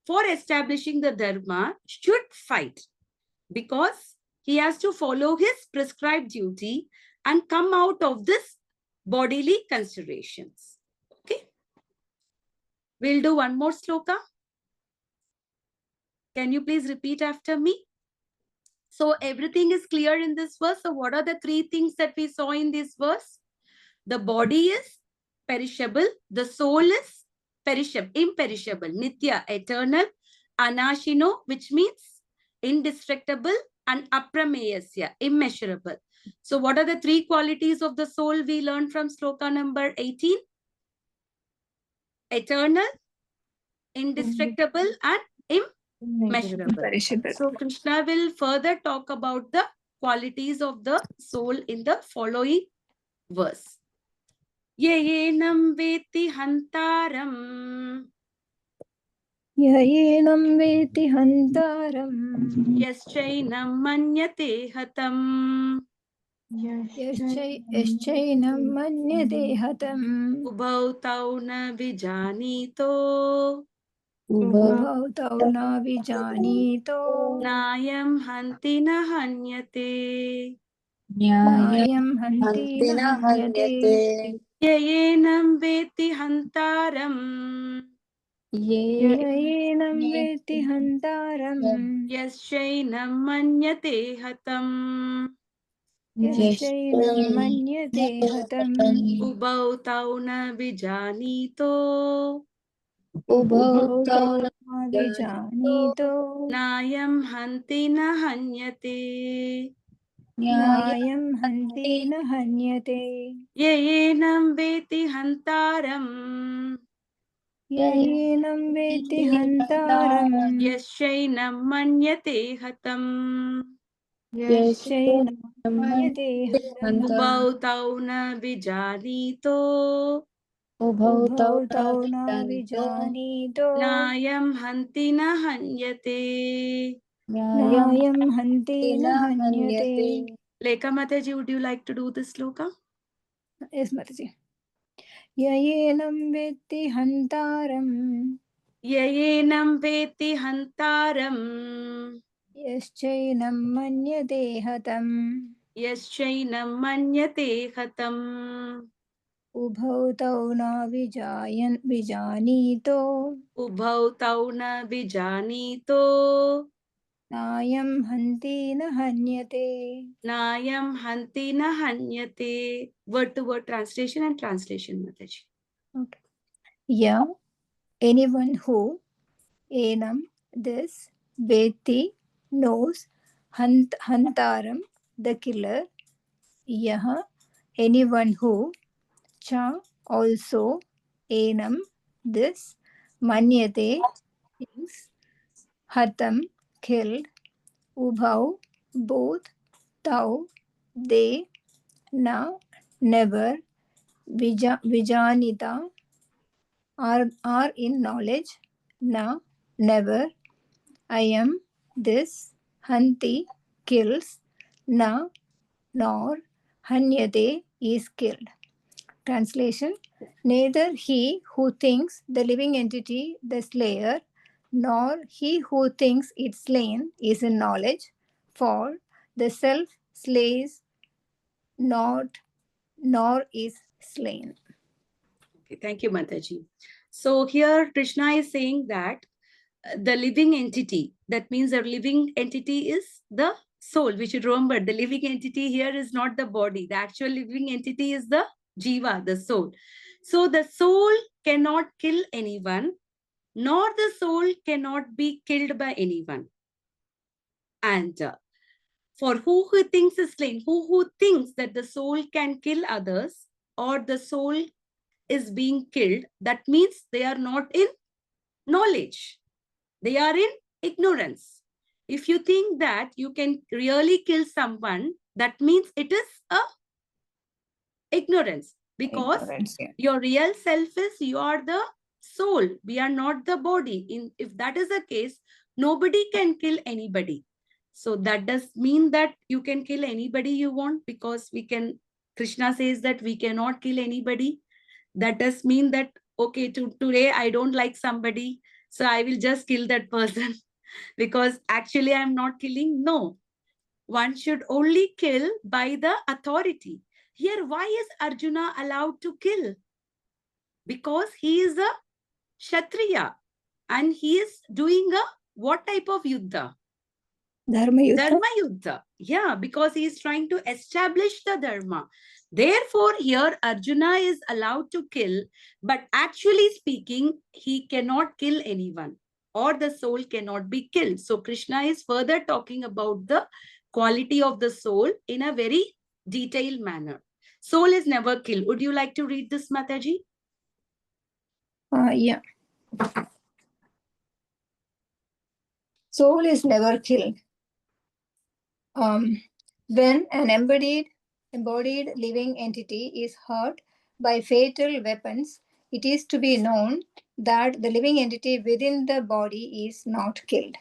for establishing the dharma, should fight, because he has to follow his prescribed duty and come out of this bodily considerations. Okay. We'll do one more sloka. Can you please repeat after me? So everything is clear in this verse. So what are the three things that we saw in this verse? The body is perishable. The soul is perishable, imperishable, nitya, eternal, anashino, which means indestructible, and aprameyasya, immeasurable. So what are the three qualities of the soul we learned from sloka number 18? Eternal, indestructible, and immeasurable. Imperishable. So Krishna will further talk about the qualities of the soul in the following verse. Yeyenam veti hantaram Yayenam veti hantaram. yaschainam manyate hatam Yaschainam manyate hatam. ubhau tau na vijanito Ubhau tau na vijanito. nayam hanti na hanyate. Nayam hanti na hanyate. Yeyenam veti hantaram Yayenam veti hantaram. yaschainam manyate hatam Yaschainam manyate hatam. ubhau tau na vijanito Ubhau tau na vijanito. nayam hanti na hanyate. Nayam hanti na hanyate. Yeyenam veti hantaram Yayenam veti hantaram. yaschainam manyate hatam Yaschainam manyate hatam. ubhau tau na vijanito Ubhau tau na vijanito. nayam hanti na hanyate. Nayam hanti na hanyate. Lekha Mataji, would you like to do this sloka? Yes, Mataji. Yayenam veti hantaram. Yeyenam veti hantaram Yaschainam manyate hatam. yaschainam manyate hatam Ubhau tau na vijanito. ubhau tau na vijanito Nayam hanti na hanyate. nayam hanti na hanyate. Word to word translation and translation, Mataji. Okay. Yeah, anyone who, enam, this, veti, knows, hantaram, the killer, yaha, anyone who, cha, also, enam, this, manyate, thinks, hatam, killed, ubhau, both, tau, they, na, never, vijanita, are in knowledge, na, never, I am, this, hanti, kills, na, nor, hanyate, is killed. Translation: neither he who thinks the living entity the slayer, nor he who thinks it slain is in knowledge, for the self slays not, nor is slain. Okay, thank you, Mataji. So here Krishna is saying that the living entity, that means the living entity is the soul. We should remember the living entity here is not the body. The actual living entity is the jiva, the soul. So the soul cannot kill anyone, nor the soul cannot be killed by anyone. And for who thinks is slain, who thinks that the soul can kill others or the soul is being killed, that means they are not in knowledge. They are in ignorance. If you think that you can really kill someone, that means it is a ignorance, because your real self is you are the soul. We are not the body. If that is the case, nobody can kill anybody. So that does mean that you can kill anybody you want, because Krishna says that we cannot kill anybody. That does mean that, okay, today I don't like somebody, so I will just kill that person because actually I'm not killing. No, one should only kill by the authority. Here, why is Arjuna allowed to kill? Because he is a Kshatriya and he is doing a what type of yuddha? Dharma Yuddha. Dharma yuddha. Yeah, because he is trying to establish the dharma. Therefore, here Arjuna is allowed to kill, but actually speaking, he cannot kill anyone, or the soul cannot be killed. So Krishna is further talking about the quality of the soul in a very detailed manner. Soul is never killed. Would you like to read this, Mataji? Yeah. Soul is never killed. When an embodied living entity is hurt by fatal weapons, it is to be known that the living entity within the body is not killed.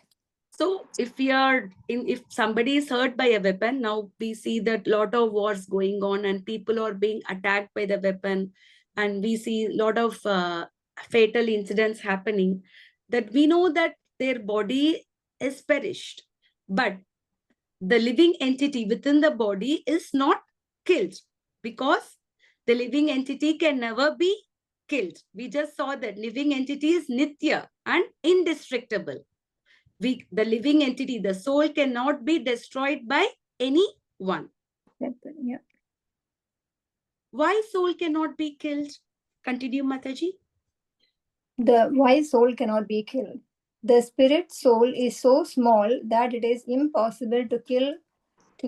So if if somebody is hurt by a weapon, now we see that lot of wars going on and people are being attacked by the weapon, and we see a lot of fatal incidents happening, that we know that their body is perished, but the living entity within the body is not killed, because the living entity can never be killed. We just saw that living entity is nitya and indestructible. The living entity, the soul, cannot be destroyed by anyone. Yeah. Why soul cannot be killed? Continue, Mataji. The why soul cannot be killed. The spirit soul is so small that it is impossible to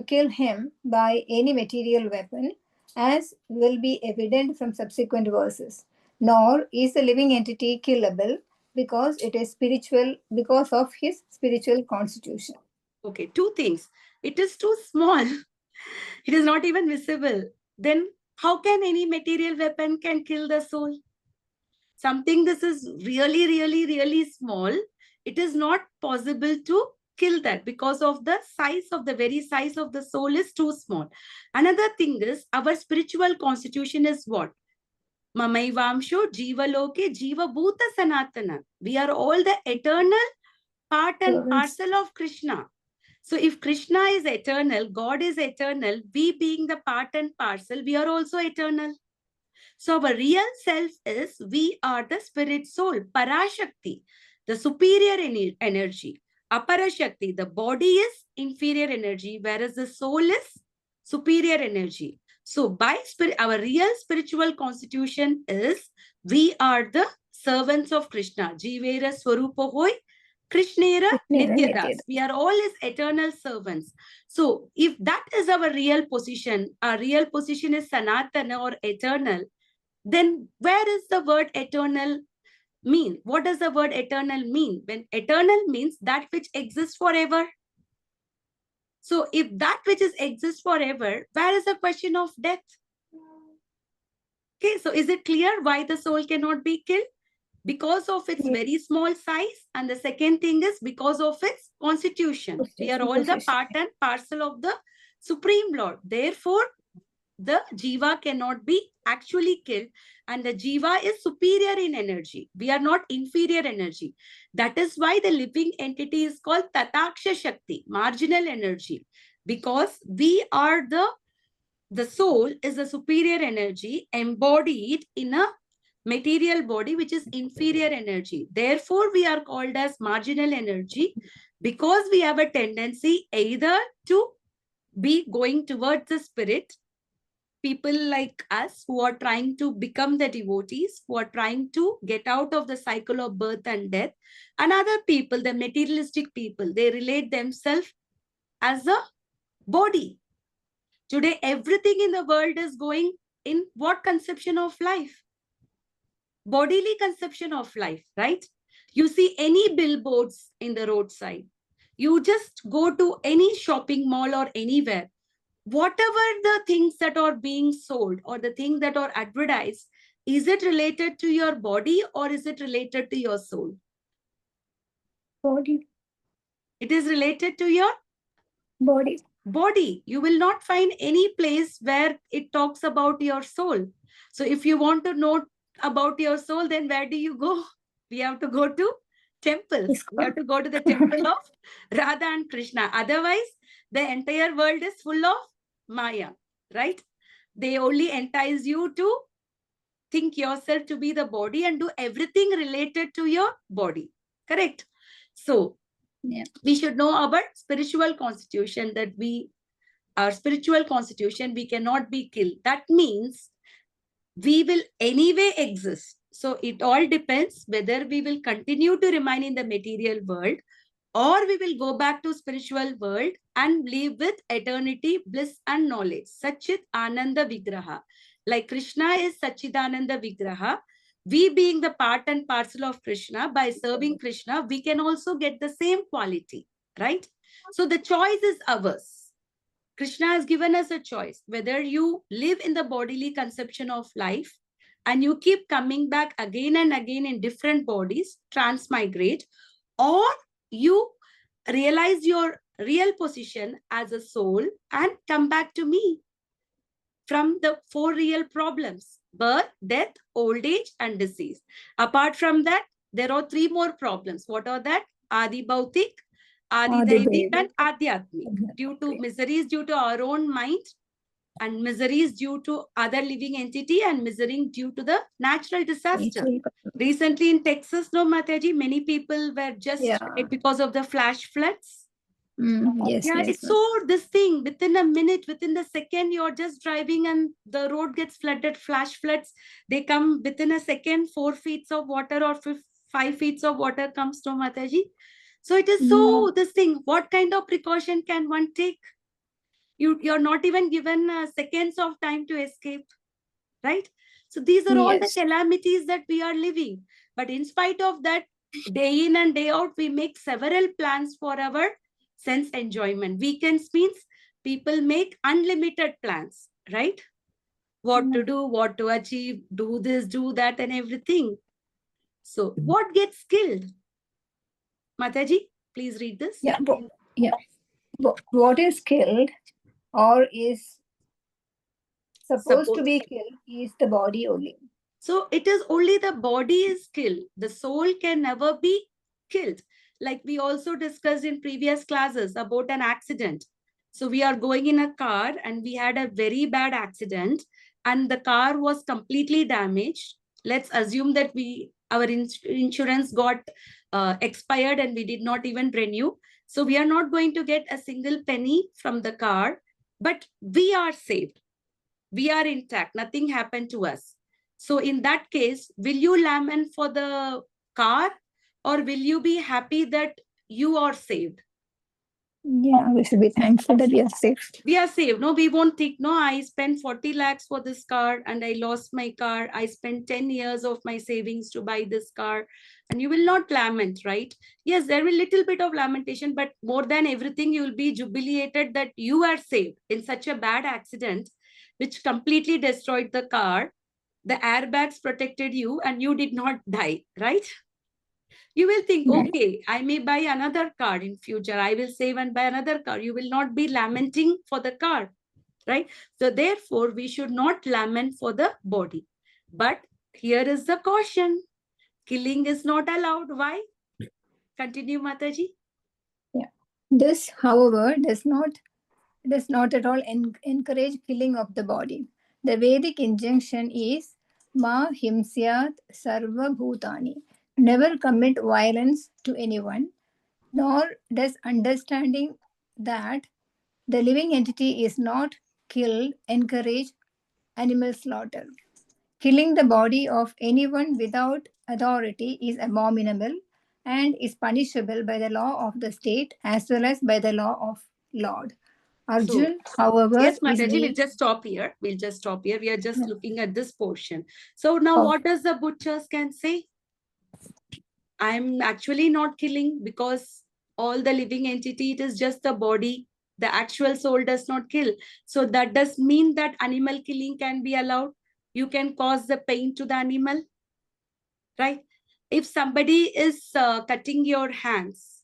kill him by any material weapon, as will be evident from subsequent verses. Nor is the living entity killable because it is spiritual, because of his spiritual constitution. Okay, two things. It is too small. It is not even visible. Then how can any material weapon can kill the soul? Something this is really, really, really small. It is not possible to kill that because of the size of the very size of the soul is too small. Another thing is our spiritual constitution is what? Mamaivamsho Jivaloke Jiva Bhuta Sanatana. We are all the eternal part and parcel of Krishna. So if Krishna is eternal, God is eternal, we being the part and parcel, we are also eternal. So our real self is, we are the spirit soul, Parashakti, the superior energy. Aparashakti, the body is inferior energy, whereas the soul is superior energy. So by spirit, our real spiritual constitution is, we are the servants of Krishna. Jivera Swarupa Hoy, Krishnera Nityadas. We are all his eternal servants. So if that is our real position is Sanatana or eternal, then where is the word eternal mean? What does the word eternal mean? When eternal means that which exists forever. So if that which is exists forever, where is the question of death? Okay, so is it clear why the soul cannot be killed? Because of its very small size, and the second thing is because of its constitution. We are all the part and parcel of the Supreme Lord. Therefore, the jiva cannot be actually killed, and the jiva is superior in energy. We are not inferior energy. That is why the living entity is called Tataksha Shakti, marginal energy, because we are the soul is a superior energy embodied in a material body which is inferior energy. Therefore, we are called as marginal energy, because we have a tendency either to be going towards the spirit, people like us who are trying to become the devotees, who are trying to get out of the cycle of birth and death, and other people, the materialistic people, they relate themselves as a body. Today, everything in the world is going in what conception of life? Bodily conception of life, right? You see any billboards in the roadside. You just go to any shopping mall or anywhere. Whatever the things that are being sold or the things that are advertised, is it related to your body or is it related to your soul? Body. It is related to your Body. Body. You will not find any place where it talks about your soul. So if you want to know about your soul, then where do you go? We have to go to temples. We have to go to the temple of Radha and Krishna. Otherwise, the entire world is full of Maya, right? They only entice you to think yourself to be the body and do everything related to your body. Correct? So, we should know our spiritual constitution, that our spiritual constitution, we cannot be killed. That means we will anyway exist. So it all depends whether we will continue to remain in the material world or we will go back to spiritual world and live with eternity, bliss and knowledge. Satchit Ananda Vigraha. Like Krishna is Satchidananda Vigraha. We being the part and parcel of Krishna, by serving Krishna, we can also get the same quality, right? So the choice is ours. Krishna has given us a choice, whether you live in the bodily conception of life and you keep coming back again and again in different bodies, transmigrate, or you realize your real position as a soul and come back to me from the four real problems: birth, death, old age, and disease. Apart from that, there are three more problems. What are that? Adi Bhautik, Adi Daivik, and Adhyatmik. Due to miseries due to our own mind, and miseries due to other living entity, and misery due to the natural disaster. Recently in Texas, no, Mataji, many people were just hit because of the flash floods. Yes, Yeah, yes, it's so this thing within a minute, within the second, you're just driving and the road gets flooded, flash floods. They come within a second, 4 feet of water or 5 feet of water comes to Mataji. So it is so this thing. What kind of precaution can one take? You're not even given seconds of time to escape, right? So these are all the calamities that we are living. But in spite of that, day in and day out, we make several plans for our sense enjoyment. Weekends means people make unlimited plans, right? What to do, what to achieve, do this, do that, and everything. So what gets killed? Mataji, please read this. What is killed or is supposed to be killed is the body only. So it is only the body is killed. The soul can never be killed. Like we also discussed in previous classes about an accident. So we are going in a car and we had a very bad accident and the car was completely damaged. Let's assume that our insurance got expired and we did not even renew. So we are not going to get a single penny from the car, but we are saved. We are intact. Nothing happened to us. So in that case, will you lament for the car or will you be happy that you are saved? Yeah, we should be thankful that we are safe. We are saved. No, we won't think, no, I spent 40 lakhs for this car and I lost my car. I spent 10 years of my savings to buy this car. And you will not lament, right? Yes, there will be a little bit of lamentation, but more than everything, you will be jubilated that you are saved in such a bad accident, which completely destroyed the car. The airbags protected you and you did not die, right? You will think, okay, I may buy another car in future. I will save and buy another car. You will not be lamenting for the car, right? So therefore, we should not lament for the body. But here is the caution. Killing is not allowed. Why? Continue, Mataji. Yeah. This, however, does not at all encourage killing of the body. The Vedic injunction is Ma himsyat sarva bhutani. Never commit violence to anyone, nor does understanding that the living entity is not killed encourage animal slaughter. Killing the body of anyone without authority is abominable and is punishable by the law of the state as well as by the law of Lord. Arjun, however, yes, is Mataji, we'll just stop here. We'll just stop here. We are just looking at this portion. So now what does the butchers can say? I'm actually not killing because all the living entity, it is just the body. The actual soul does not kill. So that does mean that animal killing can be allowed. You can cause the pain to the animal, right? If somebody is cutting your hands,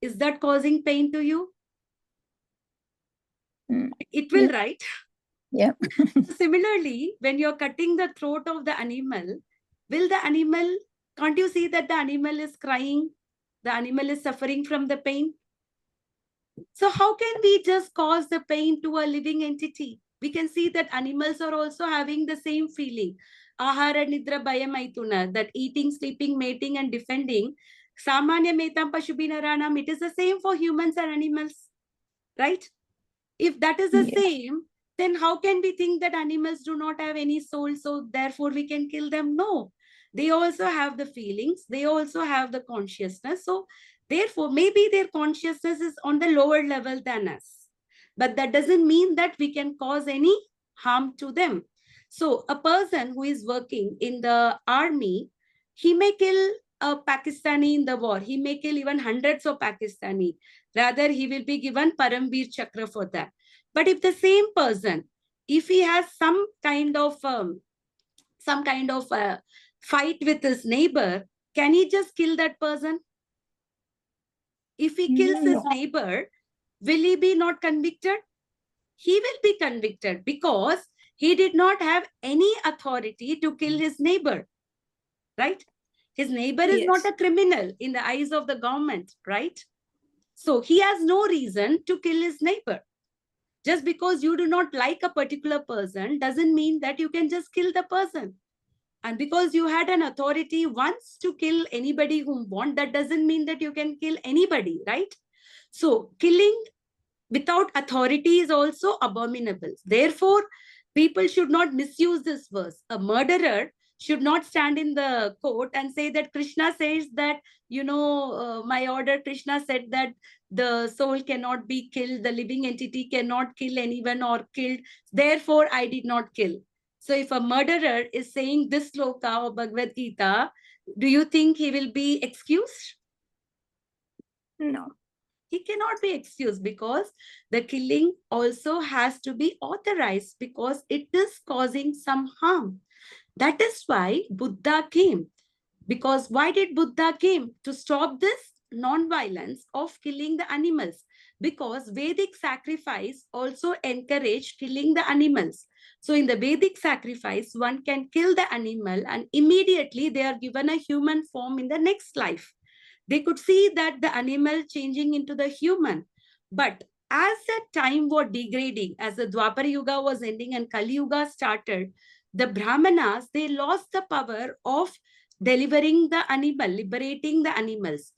is that causing pain to you? It will, right? Yeah. Similarly, when you're cutting the throat of the animal, will the animal, can't you see that the animal is crying? The animal is suffering from the pain. So how can we just cause the pain to a living entity? We can see that animals are also having the same feeling. Ahara nidra bayamaituna, that eating, sleeping, mating, and defending. Samanya metam pashubinaranam, it is the same for humans and animals, right? If that is the same, then how can we think that animals do not have any soul, so therefore we can kill them? No. They also have the feelings. They also have the consciousness. So Therefore, maybe their consciousness is on the lower level than us. But that doesn't mean that we can cause any harm to them. So a person who is working in the army, he may kill a Pakistani in the war. He may kill even hundreds of Pakistani. Rather, he will be given Paramveer Chakra for that. But if the same person, if he has some kind of fight with his neighbor, can he just kill that person? If he kills his neighbor, will he be not convicted? He will be convicted because he did not have any authority to kill his neighbor, right? His neighbor is not a criminal in the eyes of the government, right? So he has no reason to kill his neighbor. Just because you do not like a particular person doesn't mean that you can just kill the person. And because you had an authority once to kill anybody whom you want, that doesn't mean that you can kill anybody, right? So killing without authority is also abominable. Therefore, people should not misuse this verse. A murderer should not stand in the court and say that Krishna says that, my order, Krishna said that the soul cannot be killed, the living entity cannot kill anyone or killed, therefore I did not kill. So if a murderer is saying this sloka of Bhagavad Gita, do you think he will be excused? No. He cannot be excused because the killing also has to be authorized because it is causing some harm. That is why Buddha came. Because why did Buddha came? To stop this non-violence of killing the animals. Because Vedic sacrifice also encouraged killing the animals. So in the Vedic sacrifice, one can kill the animal and immediately they are given a human form in the next life. They could see that the animal changing into the human. But as the time was degrading, as the Dwapara Yuga was ending and Kali Yuga started, the Brahmanas, they lost the power of delivering the animal, liberating the animals.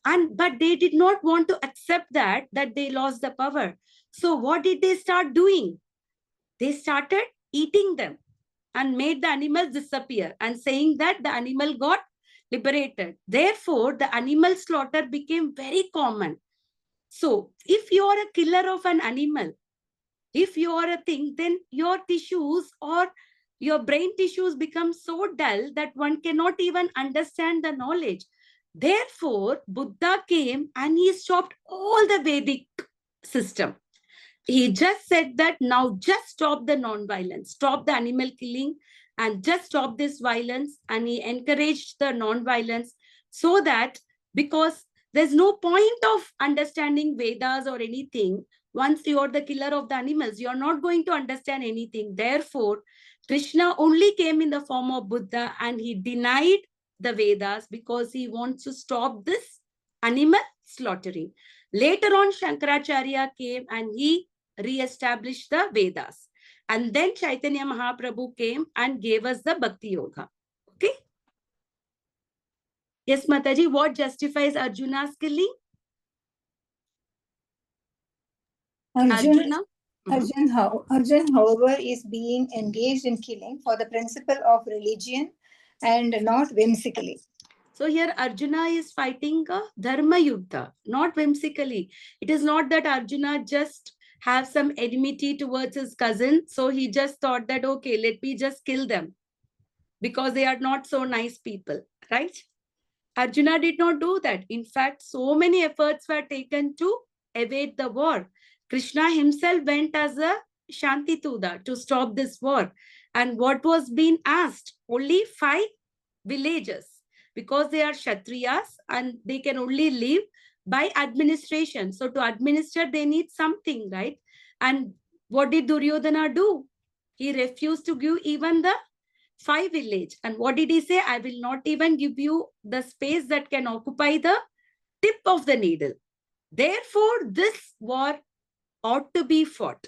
But they did not want to accept that they lost the power. So what did they start doing? They started eating them and made the animals disappear and saying that the animal got liberated. Therefore, the animal slaughter became very common. So if you are a killer of an animal, if you are a thing, then your tissues or your brain tissues become so dull that one cannot even understand the knowledge. Therefore, Buddha came and he stopped all the Vedic system. He just said that now just stop the non-violence, stop the animal killing and just stop this violence. And he encouraged the non-violence so that, because there's no point of understanding Vedas or anything. Once you are the killer of the animals, you are not going to understand anything. Therefore, Krishna only came in the form of Buddha and he denied the Vedas because he wants to stop this animal slaughtering. Later on, Shankaracharya came and he re-established the Vedas. And then Chaitanya Mahaprabhu came and gave us the Bhakti Yoga. Okay? Yes, Mataji, what justifies Arjuna's killing? Arjuna? Arjun, however, is being engaged in killing for the principle of religion and not whimsically. So here Arjuna is fighting a Dharma Yuddha, not whimsically. It is not that Arjuna just have some enmity towards his cousin. So he just thought that, okay, let me just kill them because they are not so nice people, right? Arjuna did not do that. In fact, so many efforts were taken to evade the war. Krishna himself went as a Shantituda to stop this war. And what was being asked? Only 5 villages, because they are Kshatriyas and they can only live by administration. So to administer, they need something, right? And what did Duryodhana do? He refused to give even the 5 village. And what did he say? I will not even give you the space that can occupy the tip of the needle. Therefore, this war ought to be fought.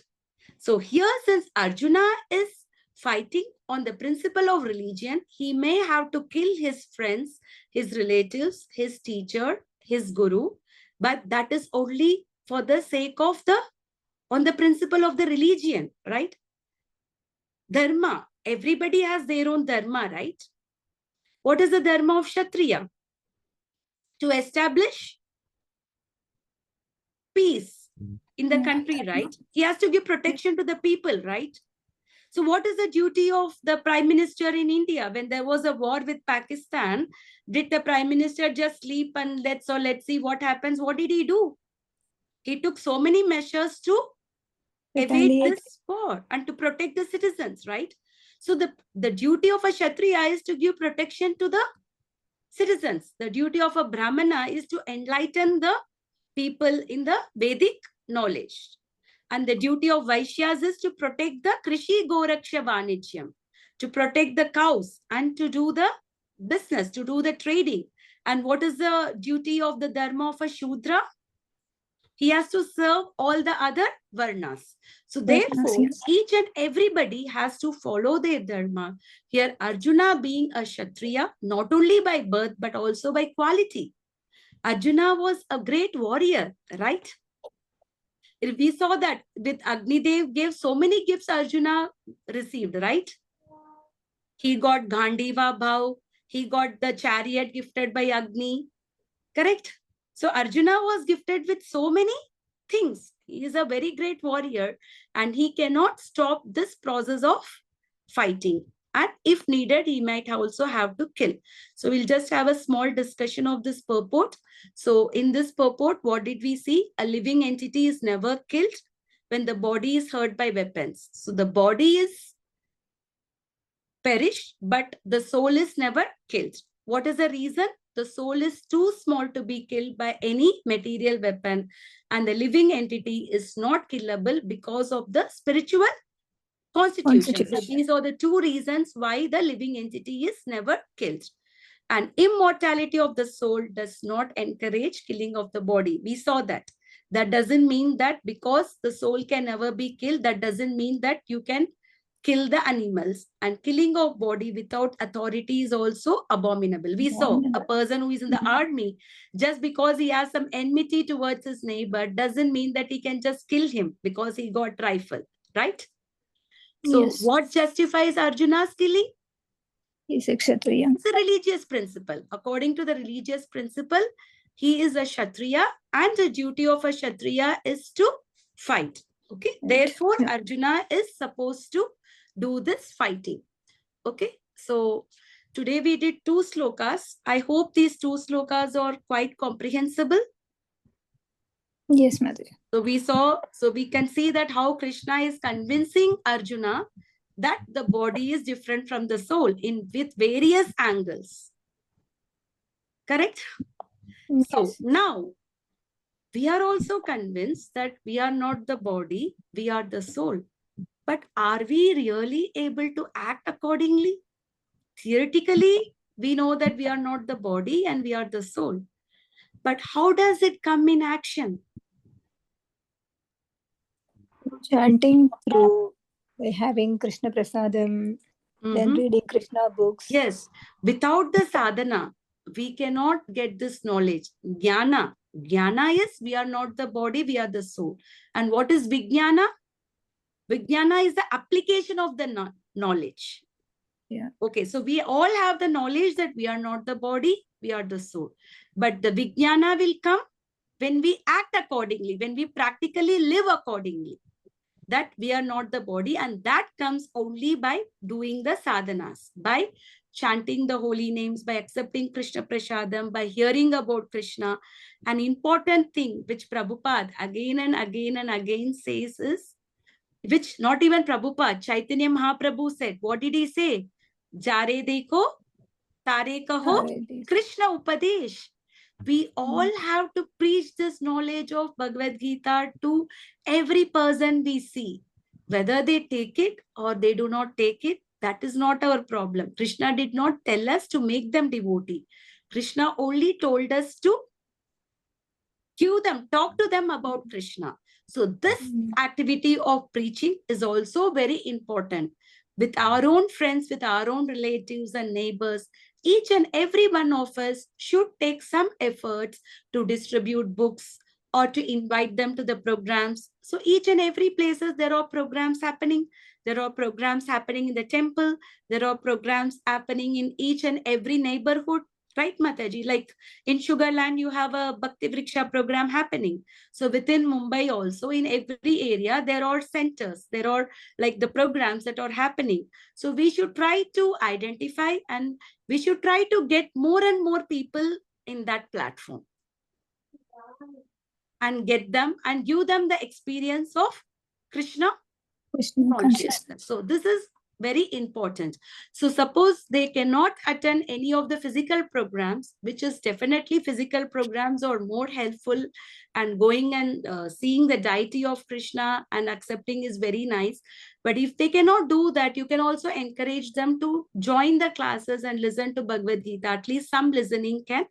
So here, since Arjuna is fighting on the principle of religion, he may have to kill his friends, his relatives, his teacher, his guru, but that is only for the sake of on the principle of the religion, right? Dharma. Everybody has their own dharma, right? What is the dharma of Kshatriya? To establish peace in the Yeah. country, right? He has to give protection to the people, right? So what is the duty of the Prime Minister in India? When there was a war with Pakistan, did the Prime Minister just sleep and let's see what happens? What did he do? He took so many measures to evade Retaliate. this war and to protect the citizens, right? So the duty of a Kshatriya is to give protection to the citizens. The duty of a Brahmana is to enlighten the people in the Vedic knowledge. And the duty of Vaishyas is to protect the Krishi Goraksha Vanijyam, to protect the cows and to do the business, to do the trading. And what is the duty of the Dharma of a Shudra? He has to serve all the other Varnas. So therefore, Yes. each and everybody has to follow their Dharma. Here, Arjuna being a Kshatriya, not only by birth, but also by quality. Arjuna was a great warrior, right? We saw that with Agnidev gave so many gifts Arjuna received, right? He got Ghandiva Bhav, he got the chariot gifted by Agni, correct? So Arjuna was gifted with so many things. He is a very great warrior and he cannot stop this process of fighting. And if needed, he might also have to kill. So we'll just have a small discussion of this purport. So in this purport, what did we see? A living entity is never killed when the body is hurt by weapons. So the body is perished, but the soul is never killed. What is the reason? The soul is too small to be killed by any material weapon, and the living entity is not killable because of the spiritual constitution. So these are the two reasons why the living entity is never killed. And immortality of the soul does not encourage killing of the body. We saw that. That doesn't mean that because the soul can never be killed, that doesn't mean that you can kill the animals. And killing of body without authority is also abominable. We saw a person who is in the army, just because he has some enmity towards his neighbor doesn't mean that he can just kill him because he got rifle, right? So Yes. what justifies Arjuna's killing? He's a Kshatriya. It's a religious principle. According to the religious principle, he is a Kshatriya and the duty of a Kshatriya is to fight. Okay. Right. Therefore, Yeah. Arjuna is supposed to do this fighting. Okay. So today we did 2 slokas. I hope these 2 slokas are quite comprehensible. Yes, Mataji. So we can see that how Krishna is convincing Arjuna that the body is different from the soul with various angles. Correct? Yes. So now we are also convinced that we are not the body, we are the soul. But are we really able to act accordingly? Theoretically, we know that we are not the body and we are the soul. But how does it come in action? Chanting through, by having Krishna Prasadam, then reading Krishna books. Yes, without the sadhana, we cannot get this knowledge. Jnana. Jnana is we are not the body, we are the soul. And what is Vijnana? Vijnana is the application of the knowledge. Yeah. Okay, so we all have the knowledge that we are not the body, we are the soul. But the Vijnana will come when we act accordingly, when we practically live accordingly. That we are not the body, and that comes only by doing the sadhanas, by chanting the holy names, by accepting Krishna Prasadam, by hearing about Krishna. An important thing which Prabhupada again and again and again says is, which not even Prabhupada, Chaitanya Mahaprabhu said. What did he say? Jare dekho, tare kaho, Krishna Upadesh. We all have to preach this knowledge of Bhagavad Gita to every person we see. Whether they take it or they do not take it, that is not our problem. Krishna did not tell us to make them devotee. Krishna only told us to cue them, talk to them about Krishna. So this activity of preaching is also very important. With our own friends, with our own relatives and neighbors, each and every one of us should take some efforts to distribute books or to invite them to the programs. So each and every places there are programs happening. There are programs happening in the temple. There are programs happening in each and every neighborhood. Right, Mataji? Like in Sugarland, you have a Bhakti Vriksha program happening. So within Mumbai also, in every area, there are centers. There are like the programs that are happening. So we should try to identify and we should try to get more and more people in that platform and get them and give them the experience of Krishna Krishna consciousness. consciousness. So this is very important. So suppose they cannot attend any of the physical programs, which is definitely physical programs are more helpful, and going and seeing the deity of Krishna and accepting is very nice. But if they cannot do that, you can also encourage them to join the classes and listen to Bhagavad Gita. At least some listening can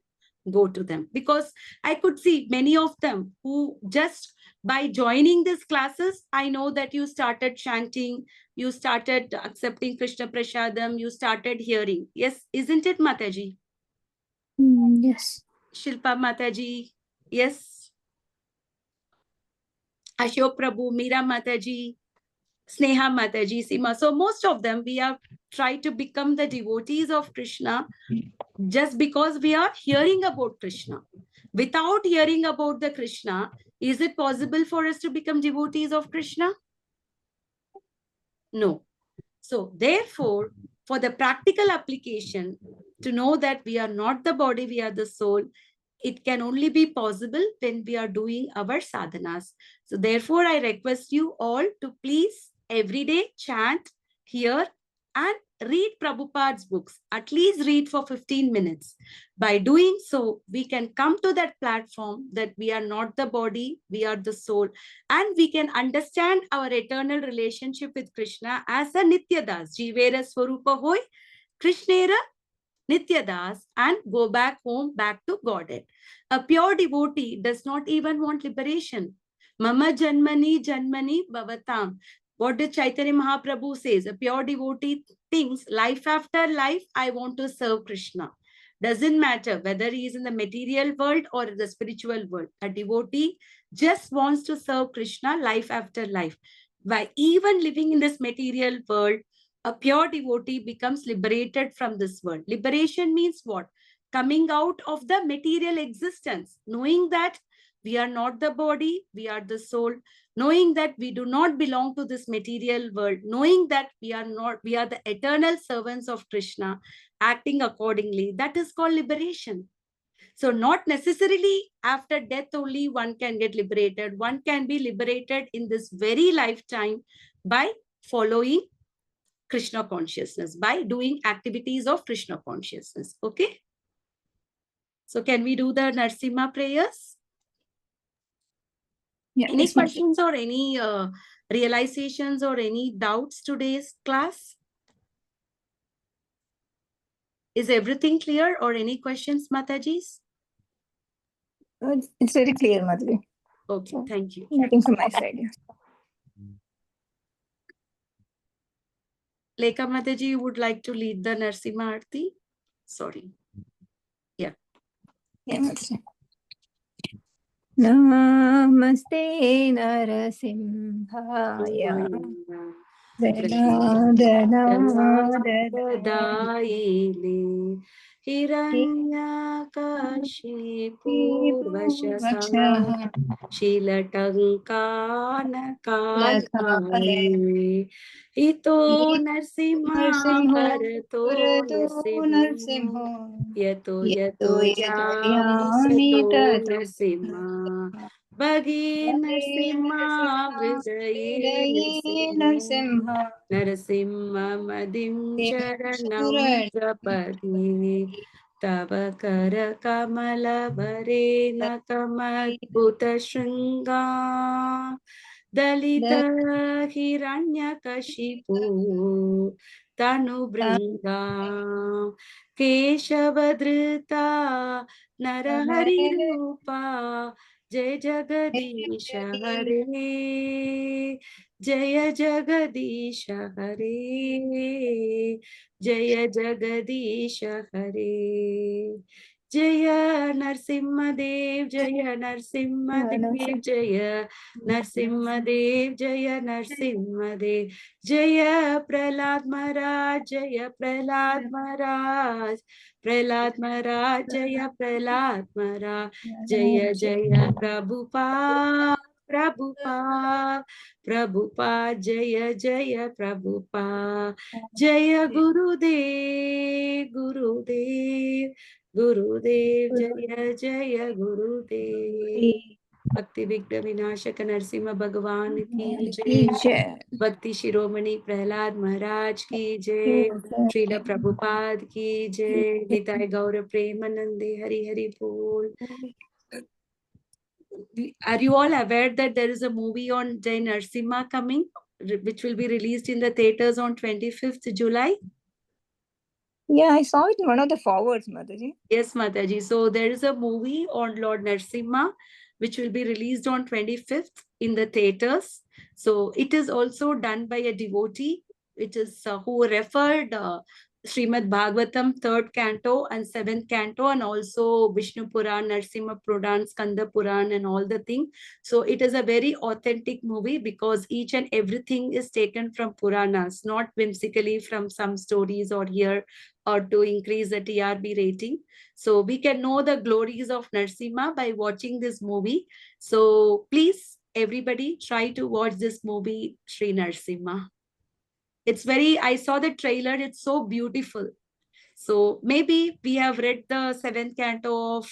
go to them, because I could see many of them who just by joining these classes, I know that you started chanting, you started accepting Krishna Prasadam, you started hearing. Yes, isn't it, Mataji? Yes. Shilpa Mataji, yes. Ashok Prabhu, Meera Mataji, Sneha Mataji, Sima. So most of them, we have tried to become the devotees of Krishna just because we are hearing about Krishna. Without hearing about the Krishna, is it possible for us to become devotees of Krishna? No. So therefore, for the practical application, to know that we are not the body, we are the soul, it can only be possible when we are doing our sadhanas. So therefore, I request you all to please every day chant, hear, and read Prabhupada's books. At least read for 15 minutes. By doing so, we can come to that platform that we are not the body, we are the soul, and we can understand our eternal relationship with Krishna as a Nityadas, Jivera Swarupa Hoy, Krishnera Nityadas, and go back home, back to Godhead. A pure devotee does not even want liberation. Mama Janmani Janmani Bhavatam. What did Chaitanya Mahaprabhu says? A pure devotee thinks life after life, I want to serve Krishna. Doesn't matter whether he is in the material world or the spiritual world. A devotee just wants to serve Krishna life after life. By even living in this material world, a pure devotee becomes liberated from this world. Liberation means what? Coming out of the material existence, knowing that we are not the body, we are the soul, knowing that we do not belong to this material world, knowing that we are not, we are the eternal servants of Krishna, acting accordingly. That is called liberation. So not necessarily after death only one can get liberated. One can be liberated in this very lifetime by following Krishna consciousness, by doing activities of Krishna consciousness. Okay. So can we do the Narsimha prayers? Yeah, Any yes, ma'am. questions or any realizations or any doubts today's class? Is everything clear or any questions, Matajis? It's very clear, Madhuri. Okay, thank you. Nothing from my side. Yeah. Lekha Mataji, you would like to lead the Narsimha Aarti? Sorry. Yeah, Madhuri. Namaste Narasimhaya Daile Hiranyakashipurvashasa Shilatankanakaye Ito Narsimha Bharato Narsimha Yato Yato Jami Sato Narsimha Bhagi Narsimha Hridaye Narsimha Narasimha Madim Charanam Prapati Tava Kara Kamala Varena Kamadbhuta Shringa Dalita Hiranyakashipu Tanu Bringa Keshavadrita Narahari Rupa Jai Jagadisha Hare Jaya Jagadisha Hare Jaya Jagadisha Hare Jaya Narsimhadev, Jaya Narsimhadev, Jaya Narsimhadev, Jaya Narsimhadev, Jaya Prahlad Maharaj, Jaya Prahlad Maharaj, Prahlad Maharaj, Jaya Prahlad Maharaj, Jaya Jaya Prabhupada, Prabhupada, Prabhupada, Jaya Jaya Prabhupada, Jaya Gurudev, Gurudev, Gurudev, Jaya Jaya Gurudev. Bhakti Vigna Vinashaka Narsimha Bhagavan ki jai. Bhakti Shiromani Prahlad Maharaj ki jai. Srila Prabhupada ki jai. Nitai Gaura Premanande Hari Hari Bol. Are you all aware that there is a movie on Jai Narsimha coming, which will be released in the theaters on 25th July? Yeah, I saw it in one of the forwards, Mataji. Yes, Mataji. So there is a movie on Lord Narsimha, which will be released on 25th in the theaters. So it is also done by a devotee, which is who referred Srimad Bhagavatam, 3rd canto and 7th canto, and also Vishnu Puran, Narsimha Puran, Skanda Puran, and all the thing. So it is a very authentic movie because each and everything is taken from Puranas, not whimsically from some stories or here or to increase the TRB rating. So we can know the glories of Narsimha by watching this movie. So please, everybody, try to watch this movie, Sri Narsimha. It's very, I saw the trailer, it's so beautiful. So maybe we have read the 7th canto of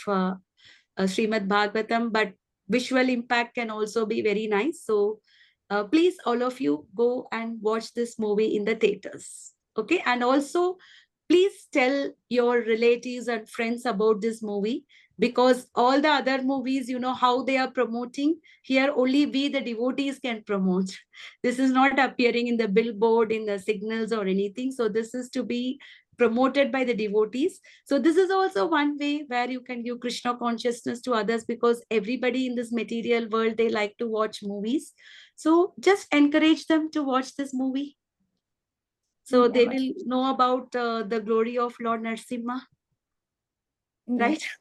Srimad Bhagavatam, but visual impact can also be very nice. So please, all of you, go and watch this movie in the theaters. Okay. And also, please tell your relatives and friends about this movie, because all the other movies, you know how they are promoting. Here only we, the devotees, can promote. This is not appearing in the billboard, in the signals or anything. So this is to be promoted by the devotees. So this is also one way where you can give Krishna consciousness to others, because everybody in this material world, they like to watch movies. So just encourage them to watch this movie. So they will know about the glory of Lord Narsimha, right? Yes.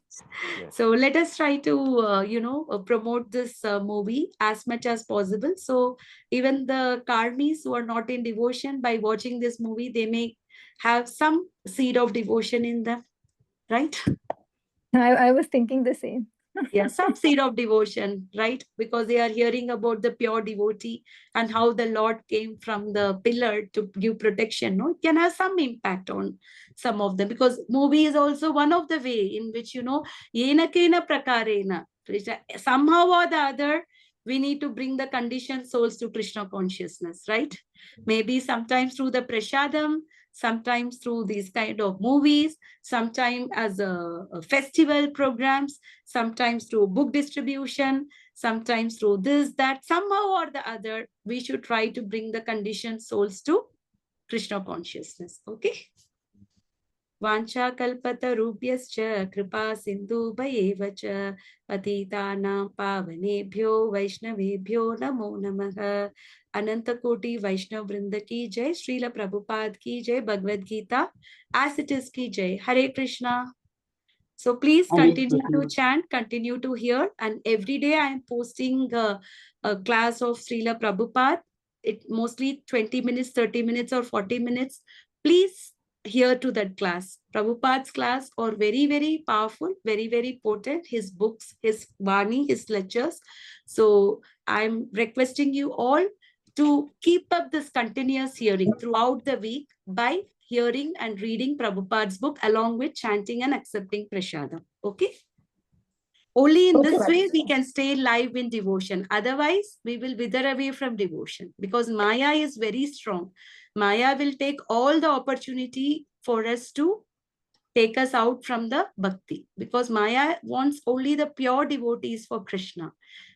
So let us try to, promote this movie as much as possible. So even the karmis who are not in devotion, by watching this movie, they may have some seed of devotion in them, right? I was thinking the same. Yeah, some seed of devotion, right? Because they are hearing about the pure devotee and how the Lord came from the pillar to give protection. No, it can have some impact on some of them, because movie is also one of the way in which, yena kena prakarena, somehow or the other, we need to bring the conditioned souls to Krishna consciousness, right? Maybe sometimes through the prasadam, sometimes through these kind of movies, sometimes as a festival programs, sometimes through book distribution, sometimes through this, that, somehow or the other, we should try to bring the conditioned souls to Krishna consciousness. Okay. Vancha kalpatarubhyascha kripa sindhubhayeva cha patitanam pavanebhyo vaishnavebhyo namo namaha. Ananta Koti Vaishnav Vrinda ki jai, Srila Prabhupada ki jai, Bhagavad Gita as it is ki jai. Hare Krishna. So please continue to chant, continue to hear. And every day I am posting a class of Srila Prabhupada. It mostly 20 minutes, 30 minutes or 40 minutes. Please hear to that class. Prabhupada's class are very, very powerful, very, very potent. His books, his Vani, his lectures. So I'm requesting you all to keep up this continuous hearing throughout the week by hearing and reading Prabhupada's book along with chanting and accepting prasadam. Okay? Only in this way we can stay live in devotion. Otherwise, we will wither away from devotion, because Maya is very strong. Maya will take all the opportunity for us to take us out from the bhakti, because Maya wants only the pure devotees for Krishna.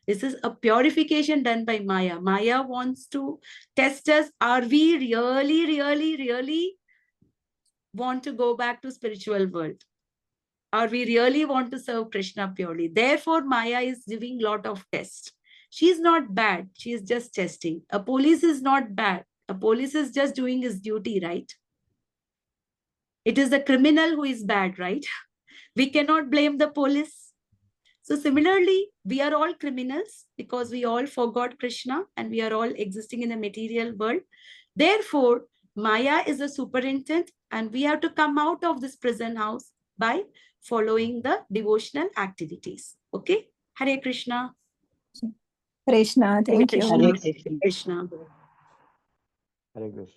This is a purification done by Maya. Maya wants to test us. Are we really, really, really want to go back to spiritual world? Or we really want to serve Krishna purely? Therefore, Maya is giving lot of tests. She's not bad. She is just testing. A police is not bad. A police is just doing his duty, right? It is the criminal who is bad, right? We cannot blame the police. So similarly, we are all criminals because we all forgot Krishna and we are all existing in the material world. Therefore, Maya is a superintendent and we have to come out of this prison house by following the devotional activities. Okay? Hare Krishna. Krishna, thank you. Hare Krishna. Hare Krishna.